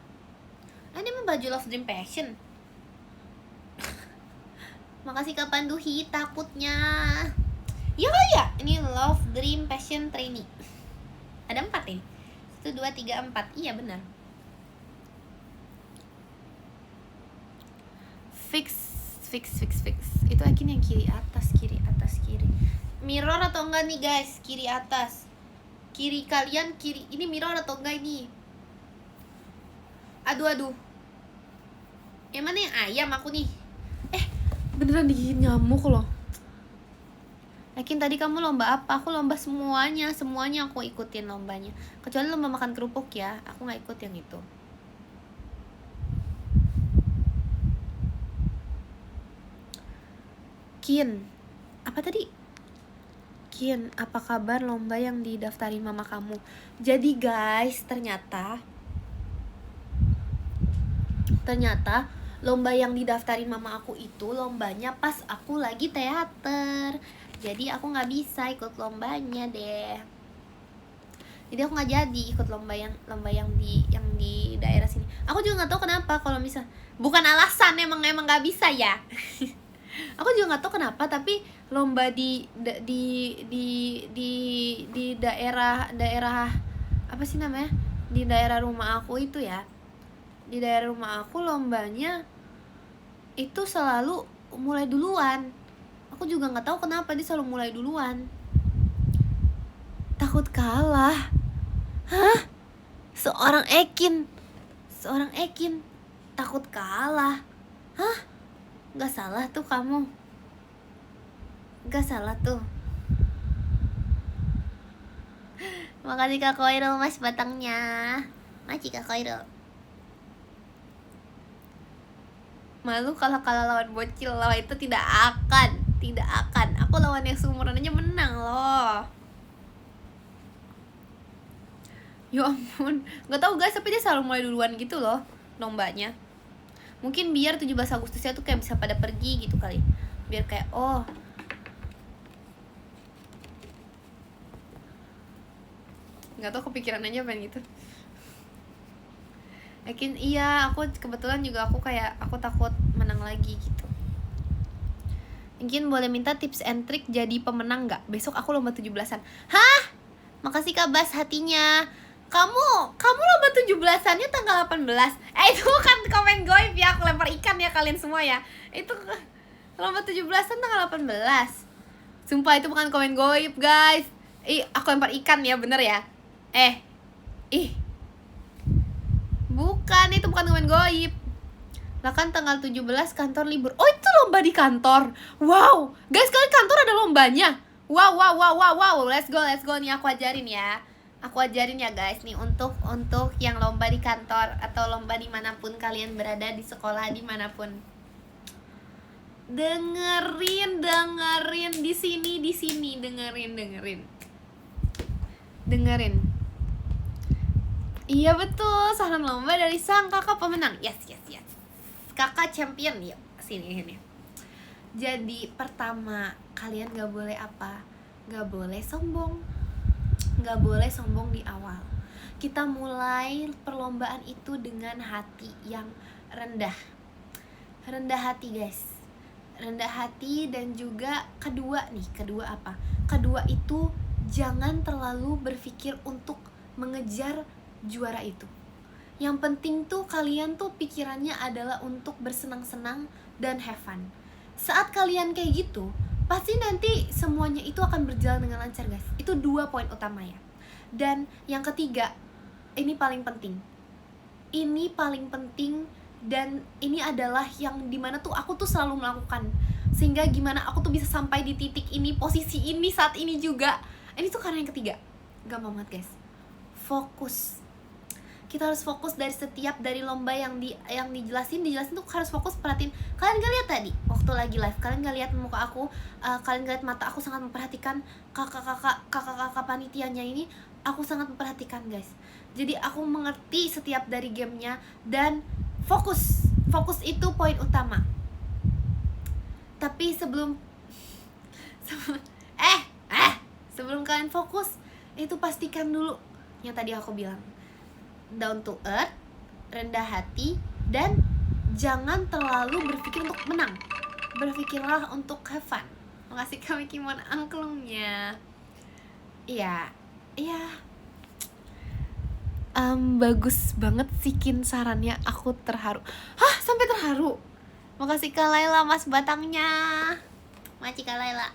Ini mah baju Love Dream Passion. Makasih Kak Panduhi, takutnya. Iya kali ya? Ini Love Dream Passion Trainee. Ada 4 ini. 1, 2, 3, 4. Iya benar. Fix. Itu Ekin yang kiri atas. Mirror atau enggak nih guys? Kiri atas. Kiri kalian kiri. Ini mirror atau enggak ini? Aduh. Yang mana yang ayam aku nih? Beneran digigit nyamuk loh. Ekin tadi kamu lomba apa? Aku lomba semuanya aku ikutin lombanya. Kecuali lomba makan kerupuk ya, aku nggak ikut yang itu. Kian, apa tadi? Kian, apa kabar lomba yang didaftarin mama kamu? Jadi guys, ternyata lomba yang didaftarin mama aku itu lombanya pas aku lagi teater. Jadi aku nggak bisa ikut lombanya deh. Jadi aku nggak jadi ikut lomba yang di daerah sini. Aku juga nggak tahu kenapa, kalau misal bukan alasan, emang nggak bisa ya. Aku juga nggak tahu kenapa, tapi lomba di daerah apa sih namanya, di daerah rumah aku itu ya, di daerah rumah aku lombanya itu selalu mulai duluan. Aku juga nggak tahu kenapa dia selalu mulai duluan. Takut kalah. Hah? Seorang Ekin takut kalah. Hah? Gak salah tuh kamu. Gak salah tuh. Makasih Kak Koirul mas batangnya. Makasih Kak Koirul. Malu kalau kalah lawan bocil. Lawan itu tidak akan. Aku lawan yang seumuran aja menang loh. Ya ampun, gak tahu guys, tapi dia selalu mulai duluan gitu loh lombanya. Mungkin biar 17 Agustusnya tuh kayak bisa pada pergi gitu kali. Biar kayak nggak tahu kepikiran aja pengen gitu. Yakin iya, aku kebetulan juga aku takut menang lagi gitu. Mungkin boleh minta tips and trick jadi pemenang nggak? Besok aku lomba 17-an. Hah? Makasih Kak Bas hatinya. Kamu lomba 17-annya tanggal 18. Itu kan komen goib ya, aku lempar ikan ya kalian semua ya. Itu lomba 17-an tanggal 18. Sumpah itu bukan komen goib, guys. Aku lempar ikan ya, bener ya? Bukan, itu bukan komen goib. Lah kan tanggal 17 kantor libur. Oh, itu lomba di kantor. Wow. Guys, kalian kantor ada lombanya. Wow. Let's go nih, aku ajarin ya. Aku ajarin ya guys nih untuk yang lomba di kantor atau lomba dimanapun kalian berada, di sekolah dimanapun. Dengerin di sini dengerin. Iya betul, saran lomba dari sang kakak pemenang. Yes. Kakak champion, yuk sini. Jadi pertama, kalian gak boleh apa? Gak boleh sombong. Gak boleh sombong di awal. Kita mulai perlombaan itu dengan hati yang rendah. Rendah hati guys. Rendah hati, dan juga kedua apa? Kedua itu jangan terlalu berpikir untuk mengejar juara itu. Yang penting tuh kalian tuh pikirannya adalah untuk bersenang-senang dan have fun. Saat kalian kayak gitu, pasti nanti semuanya itu akan berjalan dengan lancar guys. Itu 2 poin utama ya. Dan yang ketiga, ini paling penting. Dan ini adalah yang dimana tuh aku tuh selalu melakukan. Sehingga gimana aku tuh bisa sampai di titik ini, posisi ini, saat ini juga. Ini tuh karena yang ketiga. Gampang banget guys. Fokus. Kita harus fokus dari lomba yang dijelasin tuh harus fokus, perhatiin. Kalian gak lihat tadi waktu lagi live, kalian gak lihat muka aku, kalian gak lihat mata aku sangat memperhatikan kakak panitianya ini. Aku sangat memperhatikan guys. Jadi aku mengerti setiap dari gamenya, dan fokus itu poin utama. Tapi sebelum kalian fokus, itu pastikan dulu yang tadi aku bilang, down to earth, rendah hati, dan jangan terlalu berpikir untuk menang. Berpikirlah untuk have fun. Makasih kami Kimon angklungnya. Iya. Bagus banget sih Kin sarannya, aku terharu. Hah, sampai terharu. Makasih Kak Laila mas batangnya. Makasih Kak Laila.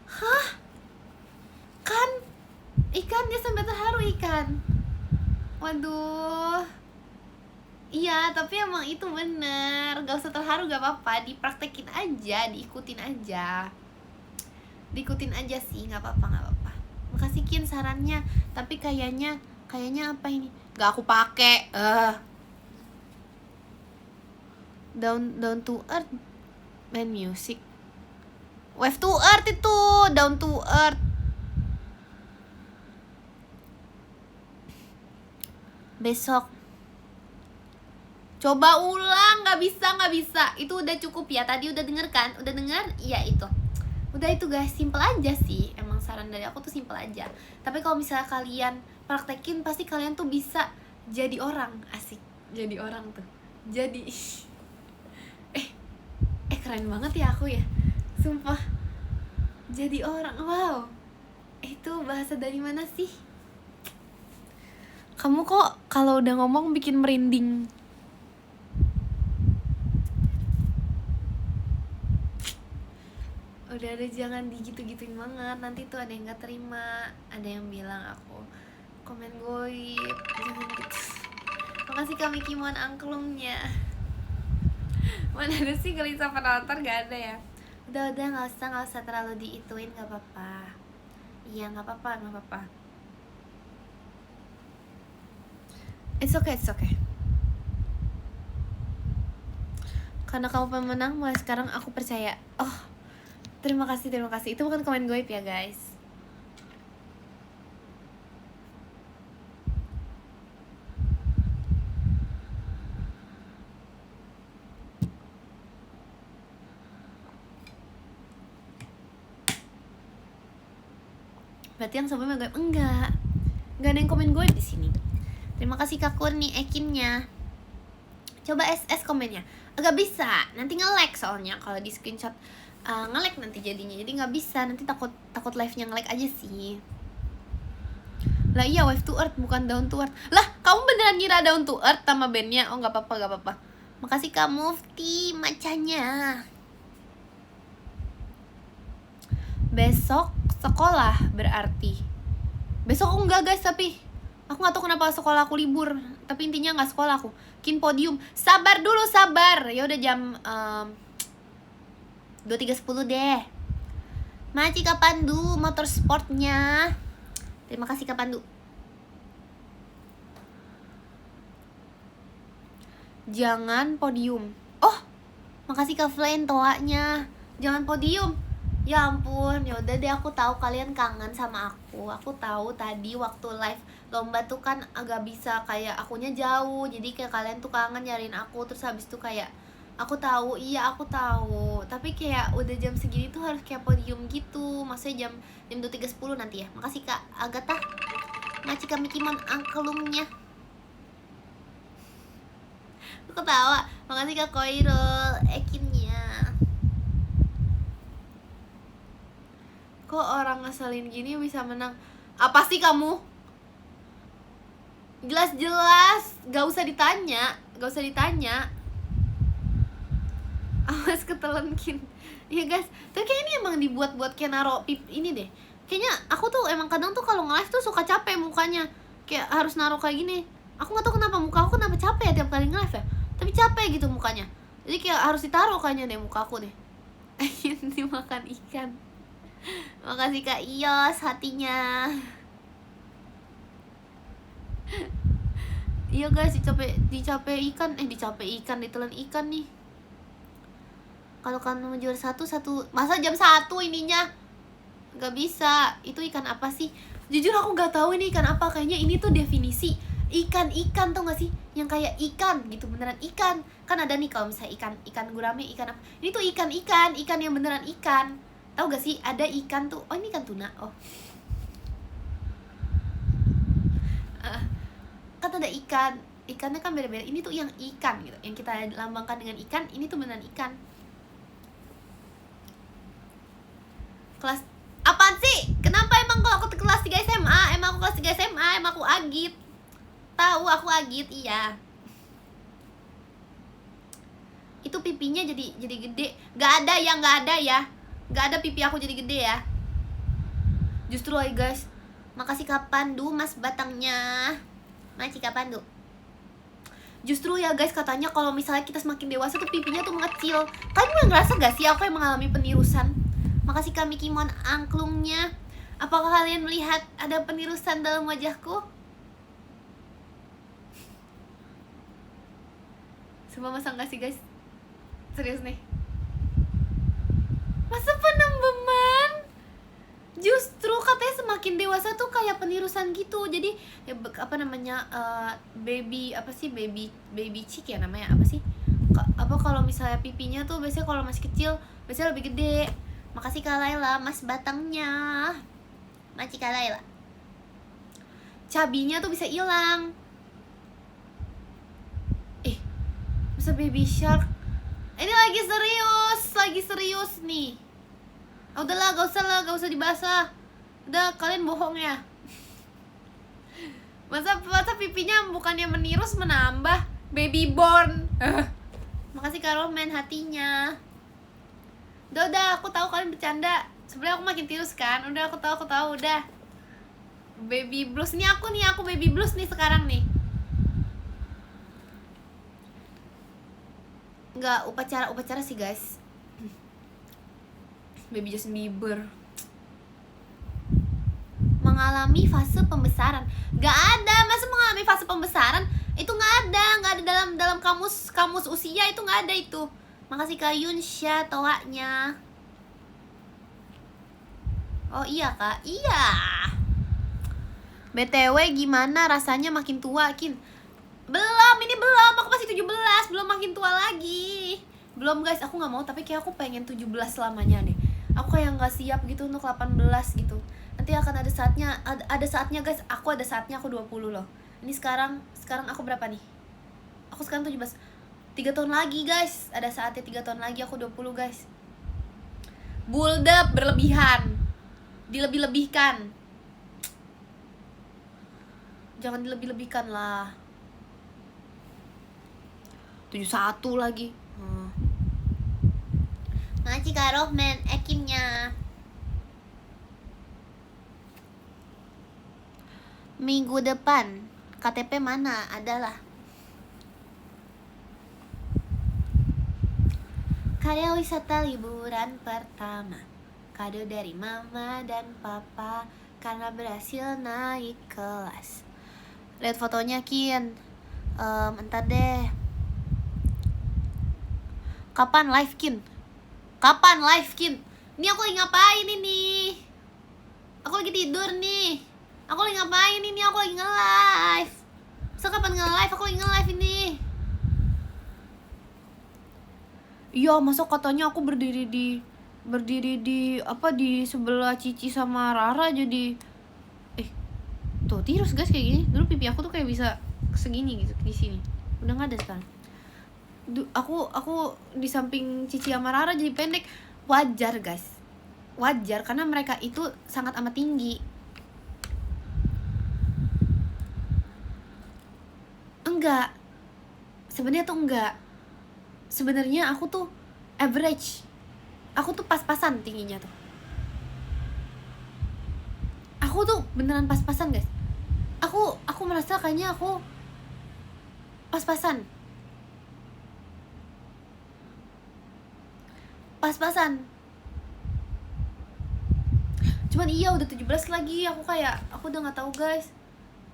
Hah? Kan ikan dia sampai terharu ikan. Waduh. Iya, tapi emang itu bener. Gak usah terharu, gak apa-apa. Dipraktekin aja, diikutin aja sih, gak apa-apa. Makasih Kin sarannya. Tapi kayaknya apa ini? Gak aku pake. Down to earth main music. Wave to earth itu, down to earth. Besok coba ulang, nggak bisa. Itu udah cukup ya, tadi udah denger kan? Udah denger? Iya itu. Udah itu guys, simple aja sih. Emang saran dari aku tuh simple aja. Tapi kalau misalnya kalian praktekin, pasti kalian tuh bisa jadi orang. Asik, jadi orang tuh. Jadi keren banget ya aku ya. Sumpah. Jadi orang, wow. Itu bahasa dari mana sih? Kamu kok kalau udah ngomong bikin merinding. Udah jangan digitu-gituin banget. Nanti tuh ada yang gak terima. Ada yang bilang aku komen goib. Jangan gitu. Makasih kami Kimon angklungnya. Mana ada sih gelisah penonton, gak ada ya. Udah gak usah terlalu diituin, gak apa-apa. Iya gak apa-apa. It's okay. Karena kamu pemenang, mulai sekarang aku percaya. Oh, terima kasih. Itu bukan komen goib ya guys. Berarti yang sebelumnya gue enggak ada yang komen gue di sini. Terima kasih Kak Kurni ekinnya. Coba SS komennya. Agak bisa, nanti nge-lag soalnya kalau di screenshot nge-lag nanti jadinya. Jadi nggak bisa, nanti takut live-nya nge-lag aja sih. Lah iya, Wave to Earth bukan Down to Earth. Lah, kamu beneran ngira Down to Earth sama bandnya? Oh nggak apa-apa. Makasih Kak Mufti macanya. Besok sekolah berarti. Besok enggak guys, tapi aku nggak tahu kenapa sekolah aku libur. Tapi intinya nggak sekolah aku. Kin podium. Sabar dulu, sabar. Ya udah jam 23.10 deh. Maci Kak Pandu motorsportnya. Terima kasih Kak Pandu. Jangan podium. Oh, makasih Kak Flame toanya. Jangan podium. Ya ampun, yaudah deh, aku tahu kalian kangen sama aku. Aku tahu tadi waktu live lomba tuh kan agak bisa kayak akunya jauh. Jadi kayak kalian tuh kangen nyariin aku. Terus habis itu kayak aku tahu, iya aku tahu. Tapi kayak udah jam segini tuh harus kayak podium gitu. Maksudnya jam 23.10 nanti ya. Makasih Kak Agatha. Makasih Kak Mikimon angkelumnya. Aku ketawa. Makasih Kak Koirul ekinnya. Kok orang ngeselin gini bisa menang? Apa sih kamu? Jelas-jelas gak usah ditanya. Awas ketelan Kin. Iya guys, tapi kayak ini emang dibuat-buat kayak naro pip ini deh. Kayaknya aku tuh emang kadang tuh kalau nge-live tuh suka capek mukanya. Kayak harus naro kayak gini. Aku gak tahu kenapa muka aku kenapa capek ya tiap kali nge-live ya. Tapi capek gitu mukanya. Jadi kayak harus ditaruh kayaknya deh muka aku deh. Ini makan ikan. Makasih Kak Ios hatinya. Iya guys, dicape ikan, ditelan ikan nih. Kalau kamu juara satu, masa jam 1 ininya? Gak bisa. Itu ikan apa sih? Jujur aku gak tahu ini ikan apa. Kayaknya ini tuh definisi ikan tuh gak sih? Yang kayak ikan gitu, beneran ikan. Kan ada nih kalau misalnya ikan gurame, ikan apa? Ini tuh ikan yang beneran ikan. Tahu gak sih ada ikan tuh? Oh ini ikan tuna. Oh. Kan ada ikannya kan beda-beda. Ini tuh yang ikan gitu, yang kita lambangkan dengan ikan. Ini tuh beneran ikan. Kelas apaan sih? Kenapa emang kalau aku kelas 3 SMA? Emang aku kelas 3 SMA, emang aku agit. Tahu aku agit, iya. Itu pipinya jadi gede. Gak ada ya. Gak ada pipi aku jadi gede ya. Justru aja guys. Makasih Kak Pandu mas batangnya. Makasih Kak Pandu. Justru ya guys, katanya kalau misalnya kita semakin dewasa tuh pipinya tuh mengecil. Kalian yang ngerasa gak sih aku yang mengalami penirusan? Makasih Kak Mikimon angklungnya. Apakah kalian melihat ada penirusan dalam wajahku? Coba masa gak sih guys? Serius nih. Masa penambahan? Justru katanya semakin dewasa tuh kayak penirusan gitu. Jadi ya, apa namanya baby chick ya namanya apa sih? Apa kalau misalnya pipinya tuh biasanya kalau masih kecil biasanya lebih gede. Makasih Kak Laila mas batangnya. Makasih Kak Laila. Cabinya tuh bisa hilang. Bisa baby shark. Ini lagi serius nih. Udahlah, gak usah dibahas. Udah, kalian bohong ya. Masa pipinya bukannya menirus menambah baby born. Makasih Kak Roman hatinya. Udah, aku tahu kalian bercanda. Sebenarnya aku makin tirus kan. Udah, aku tahu udah. Baby blues nih aku baby blues nih sekarang nih. Enggak upacara sih guys. Baby Justin Bieber mengalami fase pembesaran. Gak ada, masa mengalami fase pembesaran? Itu gak ada dalam kamus usia itu gak ada itu. Makasih Kak Yunsha toanya. Oh iya Kak, iya. BTW gimana rasanya makin tua Kin? Belum, aku masih 17, belum makin tua lagi. Belum guys, aku gak mau, tapi kayak aku pengen 17 selamanya deh. Aku kayak gak siap gitu untuk 18 gitu. Nanti Nanti akan ada saatnya, ada saatnya guys, aku ada saatnya aku 20 loh. Ini sekarang aku berapa nih? Aku sekarang 17. 3 tahun lagi guys, ada saatnya 3 tahun lagi aku 20 guys. Build up berlebihan, dilebih-lebihkan. Jangan dilebih-lebihkan lah. 71 lagi. Makasih Kak Rohman, akhirnya minggu depan KTP mana? Adalah karya wisata liburan pertama, kado dari mama dan papa karena berhasil naik kelas. Lihat fotonya Kin. Entar deh. Kapan live Kin? Kapan live Kin? Ini aku lagi ngapain ini? Aku lagi tidur nih. Aku lagi ngapain ini? Aku lagi nge-live. So kapan nge-live? Aku lagi nge-live ini. Iya, masa katanya aku berdiri di apa di sebelah Cici sama Rara jadi tuh tirus guys kayak gini. Dulu pipi aku tuh kayak bisa segini gitu di sini. Udah nggak ada sekarang. Aku di samping Cici sama Rara jadi pendek. Wajar guys, wajar karena mereka itu sangat amat tinggi. Enggak, sebenarnya tuh enggak. Sebenarnya aku tuh average. Aku tuh pas-pasan tingginya tuh. Aku tuh beneran pas-pasan guys. Aku merasa kayaknya aku pas-pasan. Pas-pasan. Cuman iya udah 17 lagi. Aku udah nggak tahu guys.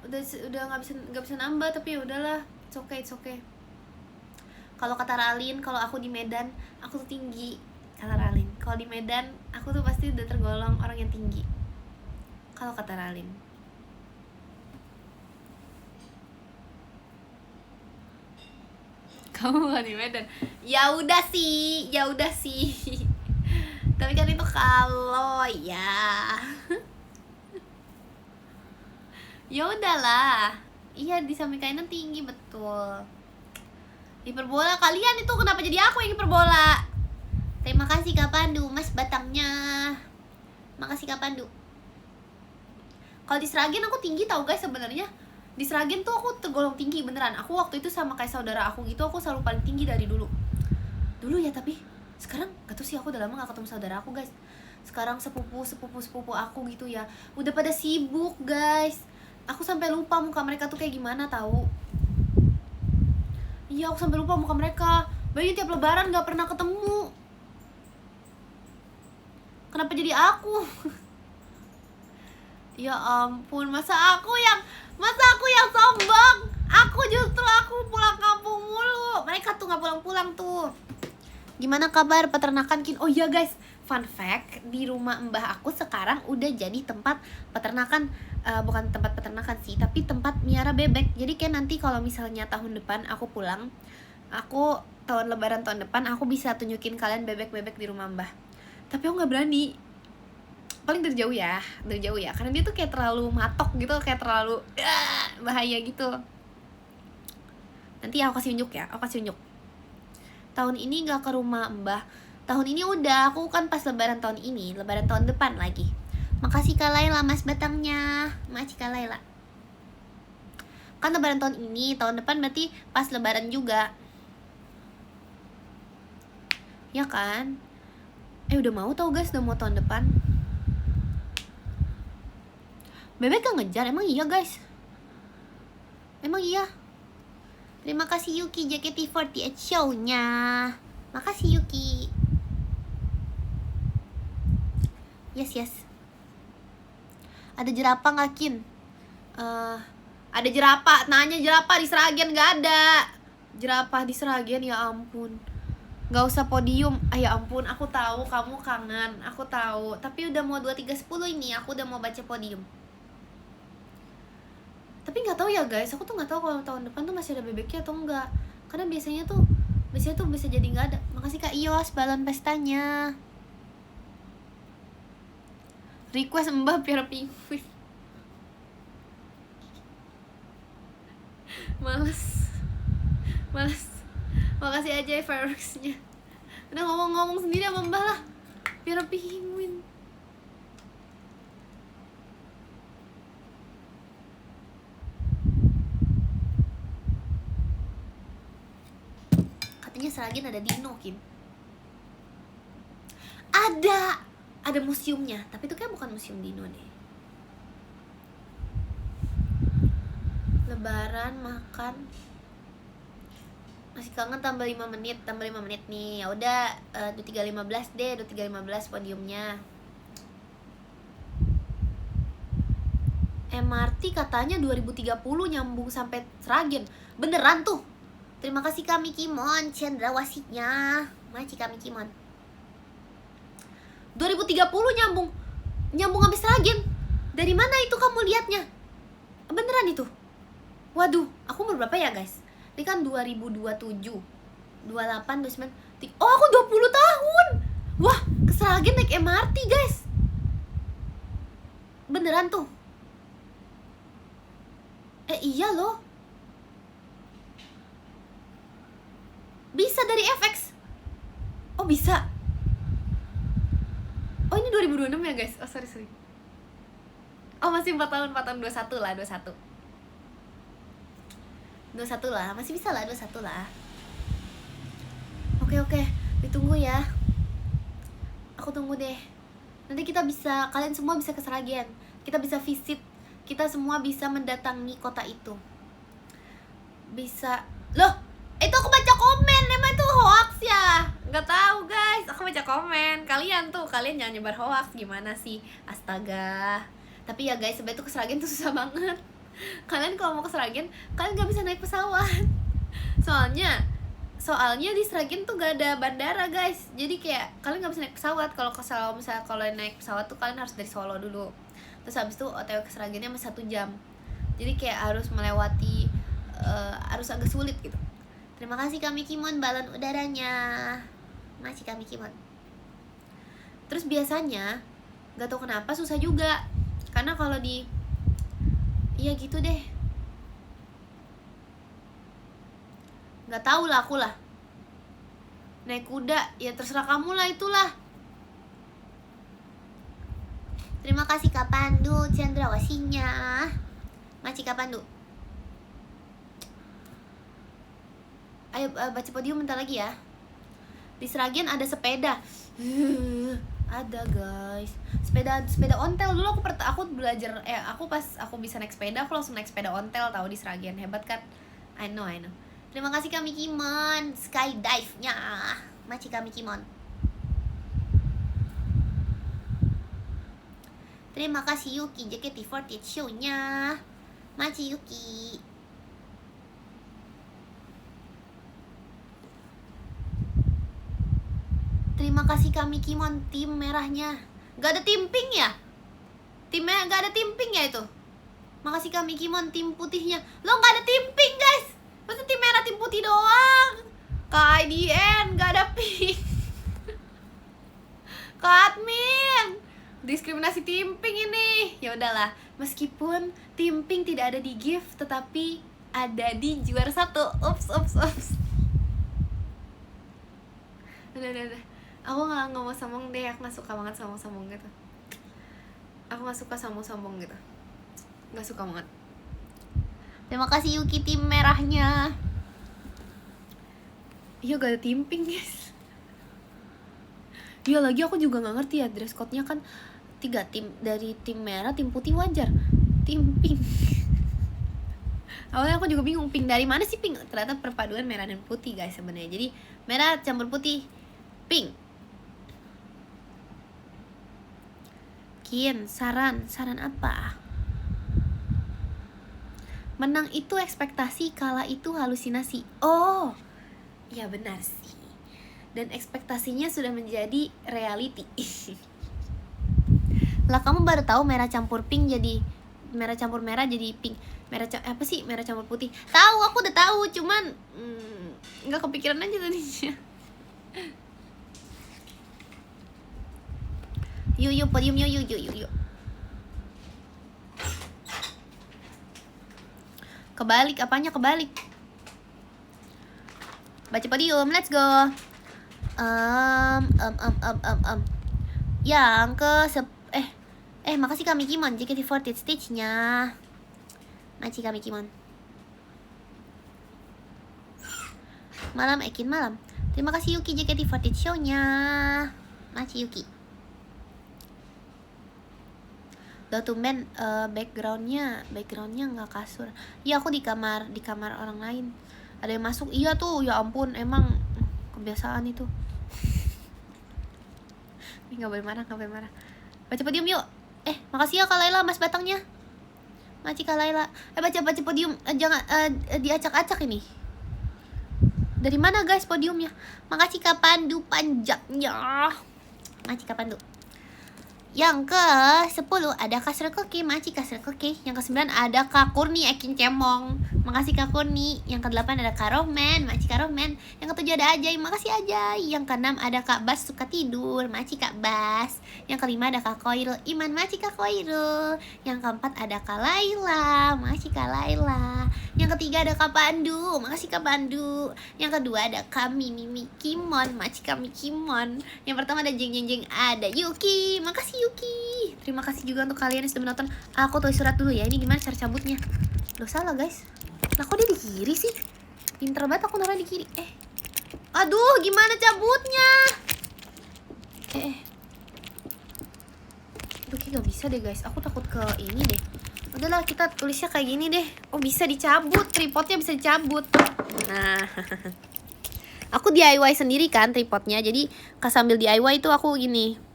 Udah nggak bisa nambah, tapi ya udahlah. It's okay. Kalau kata Ralin, kalau aku di Medan, aku tuh tinggi. Kata Ralin, kalau di Medan, aku tuh pasti udah tergolong orang yang tinggi. Kalau kata Ralin. Kamu bukan di Medan. Ya udah sih. Tapi kan itu kalau ya. Ya udahlah. Iya, di samping kalian tinggi betul. Hiperbola kalian itu kenapa jadi aku yang hiperbola? Terima kasih Kak Pandu, Mas batangnya. Makasih Kak Pandu. Kalau di Sragen aku tinggi tau guys sebenarnya. Di Sragen tuh aku tergolong tinggi beneran. Aku waktu itu sama kayak saudara aku gitu, aku selalu paling tinggi dari dulu ya. Tapi sekarang gak tau sih, aku udah lama gak ketemu saudara aku guys. Sekarang sepupu aku gitu ya udah pada sibuk guys. Aku sampai lupa muka mereka tuh kayak gimana tahu. Iya, aku sampai lupa muka mereka. Bayangin tiap lebaran gak pernah ketemu. Kenapa jadi aku? Ya ampun, masa aku yang sombong. Aku pulang kampung mulu. Mereka tuh gak pulang-pulang tuh. Gimana kabar peternakan Kin? Oh iya guys, fun fact, di rumah mbah aku sekarang udah jadi tempat peternakan. Bukan tempat peternakan sih, tapi tempat miara bebek. Jadi kayak nanti kalau misalnya tahun depan aku pulang, lebaran tahun depan aku bisa tunjukin kalian bebek-bebek di rumah mbah. Tapi aku gak berani. Paling dari jauh ya, karena dia tuh kayak terlalu matok gitu, kayak terlalu bahaya gitu. Nanti aku kasih unjuk. Tahun ini gak ke rumah mbah. Tahun ini udah, aku kan pas lebaran tahun ini, lebaran tahun depan lagi. Makasih Kak Laila, Mas batangnya. Makasih Kak Laila. Kan lebaran tahun ini, tahun depan berarti pas lebaran juga. Ya kan? Udah mau tau guys, udah mau tahun depan. Bebek gak ngejar, emang iya guys? Emang iya? Terima kasih Yuki JKT48 show-nya. Makasih Yuki. Yes. Ada jerapah gak Kin? Ada jerapah, nanya jerapah di Sragen gak ada. Jerapah di Sragen, ya ampun. Gak usah podium, ya ampun, aku tahu kamu kangen, aku tahu. Tapi udah mau 23.10 ini, aku udah mau baca podium. Tapi nggak tahu ya guys, aku tuh nggak tahu kalau tahun depan tuh masih ada bebeknya atau enggak. Karena biasanya tuh bisa jadi nggak ada. Makasih Kak Ios balon pestanya. Request Mbah piara penguin. Males. Makasih aja ya fireworksnya. Udah ngomong-ngomong sendiri sama Mbah lah. Piara penguin. Katanya Seragen ada dino, Kim. Ada museumnya, tapi itu kayak bukan museum dino deh. Lebaran makan masih kangen, tambah 5 menit nih. Ya udah 23.15 deh, 23.15 podiumnya. MRT katanya 2030 nyambung sampai Seragen. Beneran tuh. Terima kasih kami Kimon, cendrawasihnya. Maci kami Kimon. 2030 nyambung sampai Seragen. Dari mana itu kamu lihatnya? Beneran itu? Waduh, aku umur berapa ya guys? Ini kan 2027, 28, 29. Oh, aku 20 tahun. Wah, ke Seragen naik MRT guys. Beneran tuh. Iya loh. Bisa dari FX. Oh bisa. Oh ini 2026 ya guys. Oh sorry. Oh masih 4 tahun 21 lah, 21 lah, masih bisa lah, 21 lah. Oke, ditunggu ya. Aku tunggu deh. Nanti kalian semua bisa ke Seragen. Kita bisa visit. Kita semua bisa mendatangi kota itu. Bisa. Loh, itu aku baca komen. Emang itu hoax ya? Nggak tahu guys, aku baca komen. Kalian jangan nyebar hoax. Gimana sih? Astaga. Tapi ya guys, sebenarnya tuh ke Seragen tuh susah banget. Kalian kalau mau ke Seragen, kalian nggak bisa naik pesawat. Soalnya di Seragen tuh gak ada bandara guys. Jadi kayak kalian nggak bisa naik pesawat. Kalau naik pesawat tuh kalian harus dari Solo dulu. Terus habis itu OTW ke Seragennya masih 1 jam. Jadi kayak harus melewati harus agak sulit gitu. Terima kasih kami Kimon balon udaranya. Masih kami Kimon. Terus biasanya gak tau kenapa susah juga. Karena kalau iya gitu deh. Gak tau lah aku lah. Naik kuda ya terserah kamu lah, itulah. Terima kasih Kak Pandu, cendrawasihnya. Maci Kak Pandu. Ayo baca podium bentar lagi ya. Di Seragen ada sepeda. Ada guys. Sepeda ontel dulu aku belajar pas aku bisa naik sepeda, aku langsung naik sepeda ontel tahu di Seragen. Hebat kan? I know. Terima kasih kami Kimon, skydive-nya. Maci kami Kimon. Terima kasih Yuki, JKT48 show-nya. Maci Yuki. Terima kasih kami Kimon, tim merahnya. Gak ada tim pink ya? Timnya gak ada tim pink ya itu? Makasih kami Kimon, tim putihnya. Lo gak ada tim pink guys. Maksudnya tim merah, tim putih doang. Kak IDN gak ada pink. Kak admin, diskriminasi tim pink ini. Ya udahlah, meskipun tim pink tidak ada di gift, tetapi ada di juara 1. Ups. Udah. Aku gak mau sombong deh, aku gak suka banget sombong gitu. Aku gak suka sombong gitu. Gak suka banget. Terima kasih Yuki, tim merahnya. Iya gak ada tim pink guys. Iya lagi aku juga gak ngerti ya, dress code-nya kan 3 tim. Dari tim merah, tim putih wajar. Tim pink. Awalnya aku juga bingung, pink dari mana sih pink? Ternyata perpaduan merah dan putih guys sebenarnya. Jadi merah campur putih, pink. Kian, saran apa? Menang itu ekspektasi, kalah itu halusinasi. Oh, ya benar sih. Dan ekspektasinya sudah menjadi reality. Lah kamu baru tahu merah campur pink jadi merah campur merah jadi pink. Merah campur putih. Tahu, aku udah tahu, cuman nggak kepikiran aja tadinya. Yuk podium yuk. Kebalik, apanya kebalik? Baca podium, let's go. Yang makasih Kak Mikimon JKT48 stage-nya. Makasih Kak Mikimon. Malam Ekin malam. Terima kasih Yuki JKT48 show-nya. Makasih Yuki. Tumben backgroundnya nggak kasur. Iya aku di kamar orang lain. Ada yang masuk. Iya tuh, ya ampun, emang kebiasaan itu. Nggak boleh marah. Baca podium yuk. Makasih ya Kak Laila mas batangnya. Makasih Kak Laila. Baca podium. Jangan diacak-acak ini. Dari mana guys podiumnya? Makasih Kak Pandu panjangnya. Makasih Kak Pandu. Yang ke-10 ada Kak Serkoki, makasih Kak Serkoki. Yang ke-9 ada Kak Kurni Ekin Cemong. Makasih Kak Kurni. Yang ke-8 ada Kak Rohman, makasih Kak Rohman. Yang ke-7 ada Ajay, makasih Ajay. Yang ke-6 ada Kak Bas suka tidur, makasih Kak Bas. Yang ke-5 ada Kak Koirul Iman, makasih Kak Koirul. Yang ke-4 ada Kak Laila, makasih Kak Laila. Yang ke-3 ada Kak Pandu, makasih Kak Pandu. Yang kedua ada Kak Mimi Kimon, makasih Kak Mimi Kimon. Yang pertama ada Jeng ada Yuki, makasih Yuki. Terima kasih juga untuk kalian yang sudah menonton. Aku tulis surat dulu ya. Ini gimana cara cabutnya? Loh salah guys. Lah kok dia di kiri sih? Pinter banget aku naruh di kiri. Aduh, gimana cabutnya? Aduh, kayak gak bisa deh guys. Aku takut ke ini deh. Udahlah, kita tulisnya kayak gini deh. Oh, bisa dicabut. Tripodnya bisa dicabut. Nah. Aku DIY sendiri kan tripodnya. Jadi sambil DIY itu aku gini.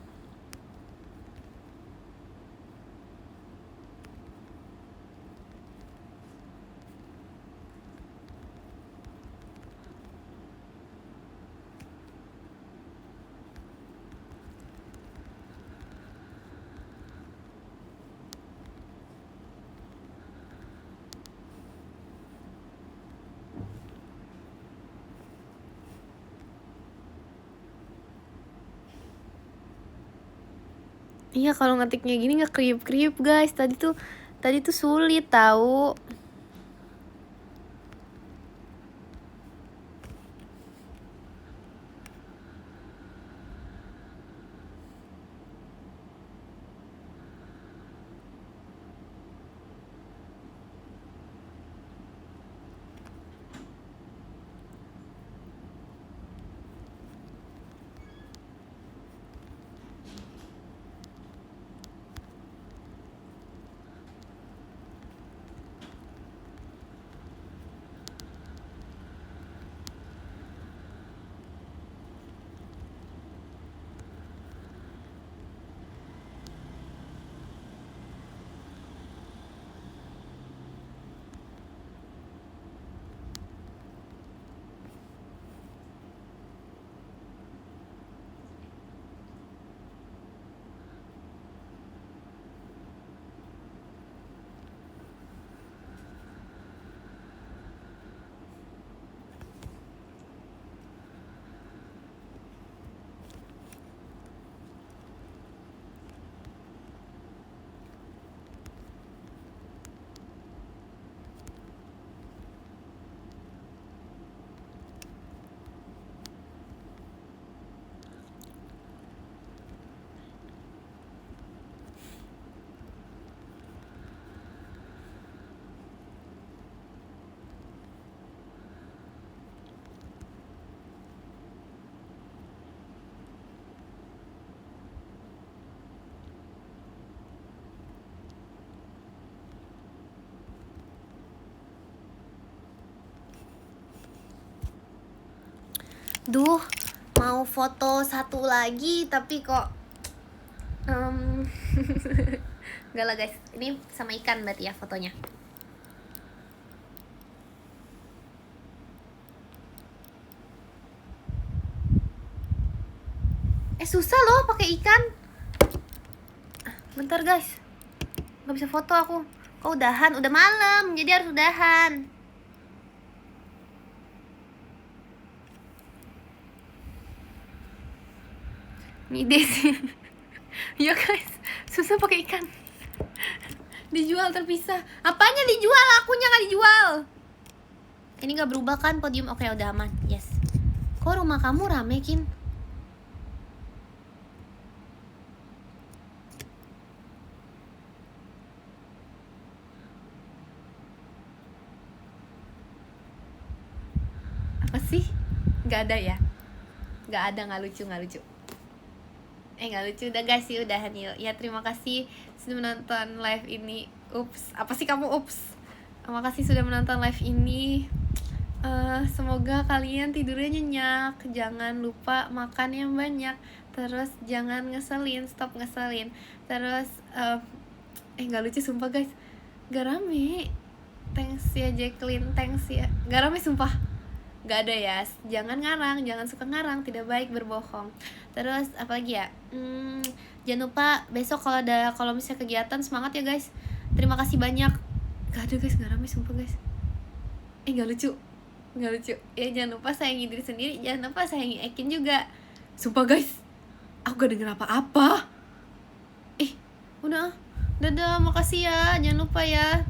Iya, kalau ngetiknya gini nggak kriip guys. Tadi tuh sulit tahu. Duh, mau foto satu lagi tapi kok enggak lah guys. Ini sama ikan berarti ya fotonya. Susah loh pakai ikan. Bentar guys, nggak bisa foto aku. Kok udahan? Udah malam, jadi harus udahan. Mide sih. Ya guys, susu pakai ikan. Dijual terpisah. Apanya dijual? Akunya nggak dijual. Ini nggak berubah kan podium? Oke, udah aman. Yes. Kok rumah kamu rame, Kin? Apa sih? Nggak ada ya? Nggak ada, nggak lucu. Nggak lucu. Udah guys, sih udahan yuk. Ya terima kasih sudah menonton live ini. Ups, apa sih kamu ups? Terima kasih sudah menonton live ini. Semoga kalian tidurnya nyenyak. Jangan lupa makan yang banyak. Terus jangan ngeselin, stop ngeselin. Terus nggak lucu sumpah guys. Gak rame. Thanks ya Jacqueline, thanks ya. Gak rame sumpah. Gak ada ya, jangan ngarang, jangan suka ngarang, tidak baik berbohong. Terus apa lagi ya, jangan lupa besok kalau misalnya kegiatan semangat ya guys. Terima kasih banyak. Gak ada guys, gak rame sumpah guys. Gak lucu ya. Jangan lupa sayangi diri sendiri, jangan lupa sayangi Ekin juga. Sumpah guys, aku gak denger apa-apa. Udah, dadah, makasih ya, jangan lupa ya.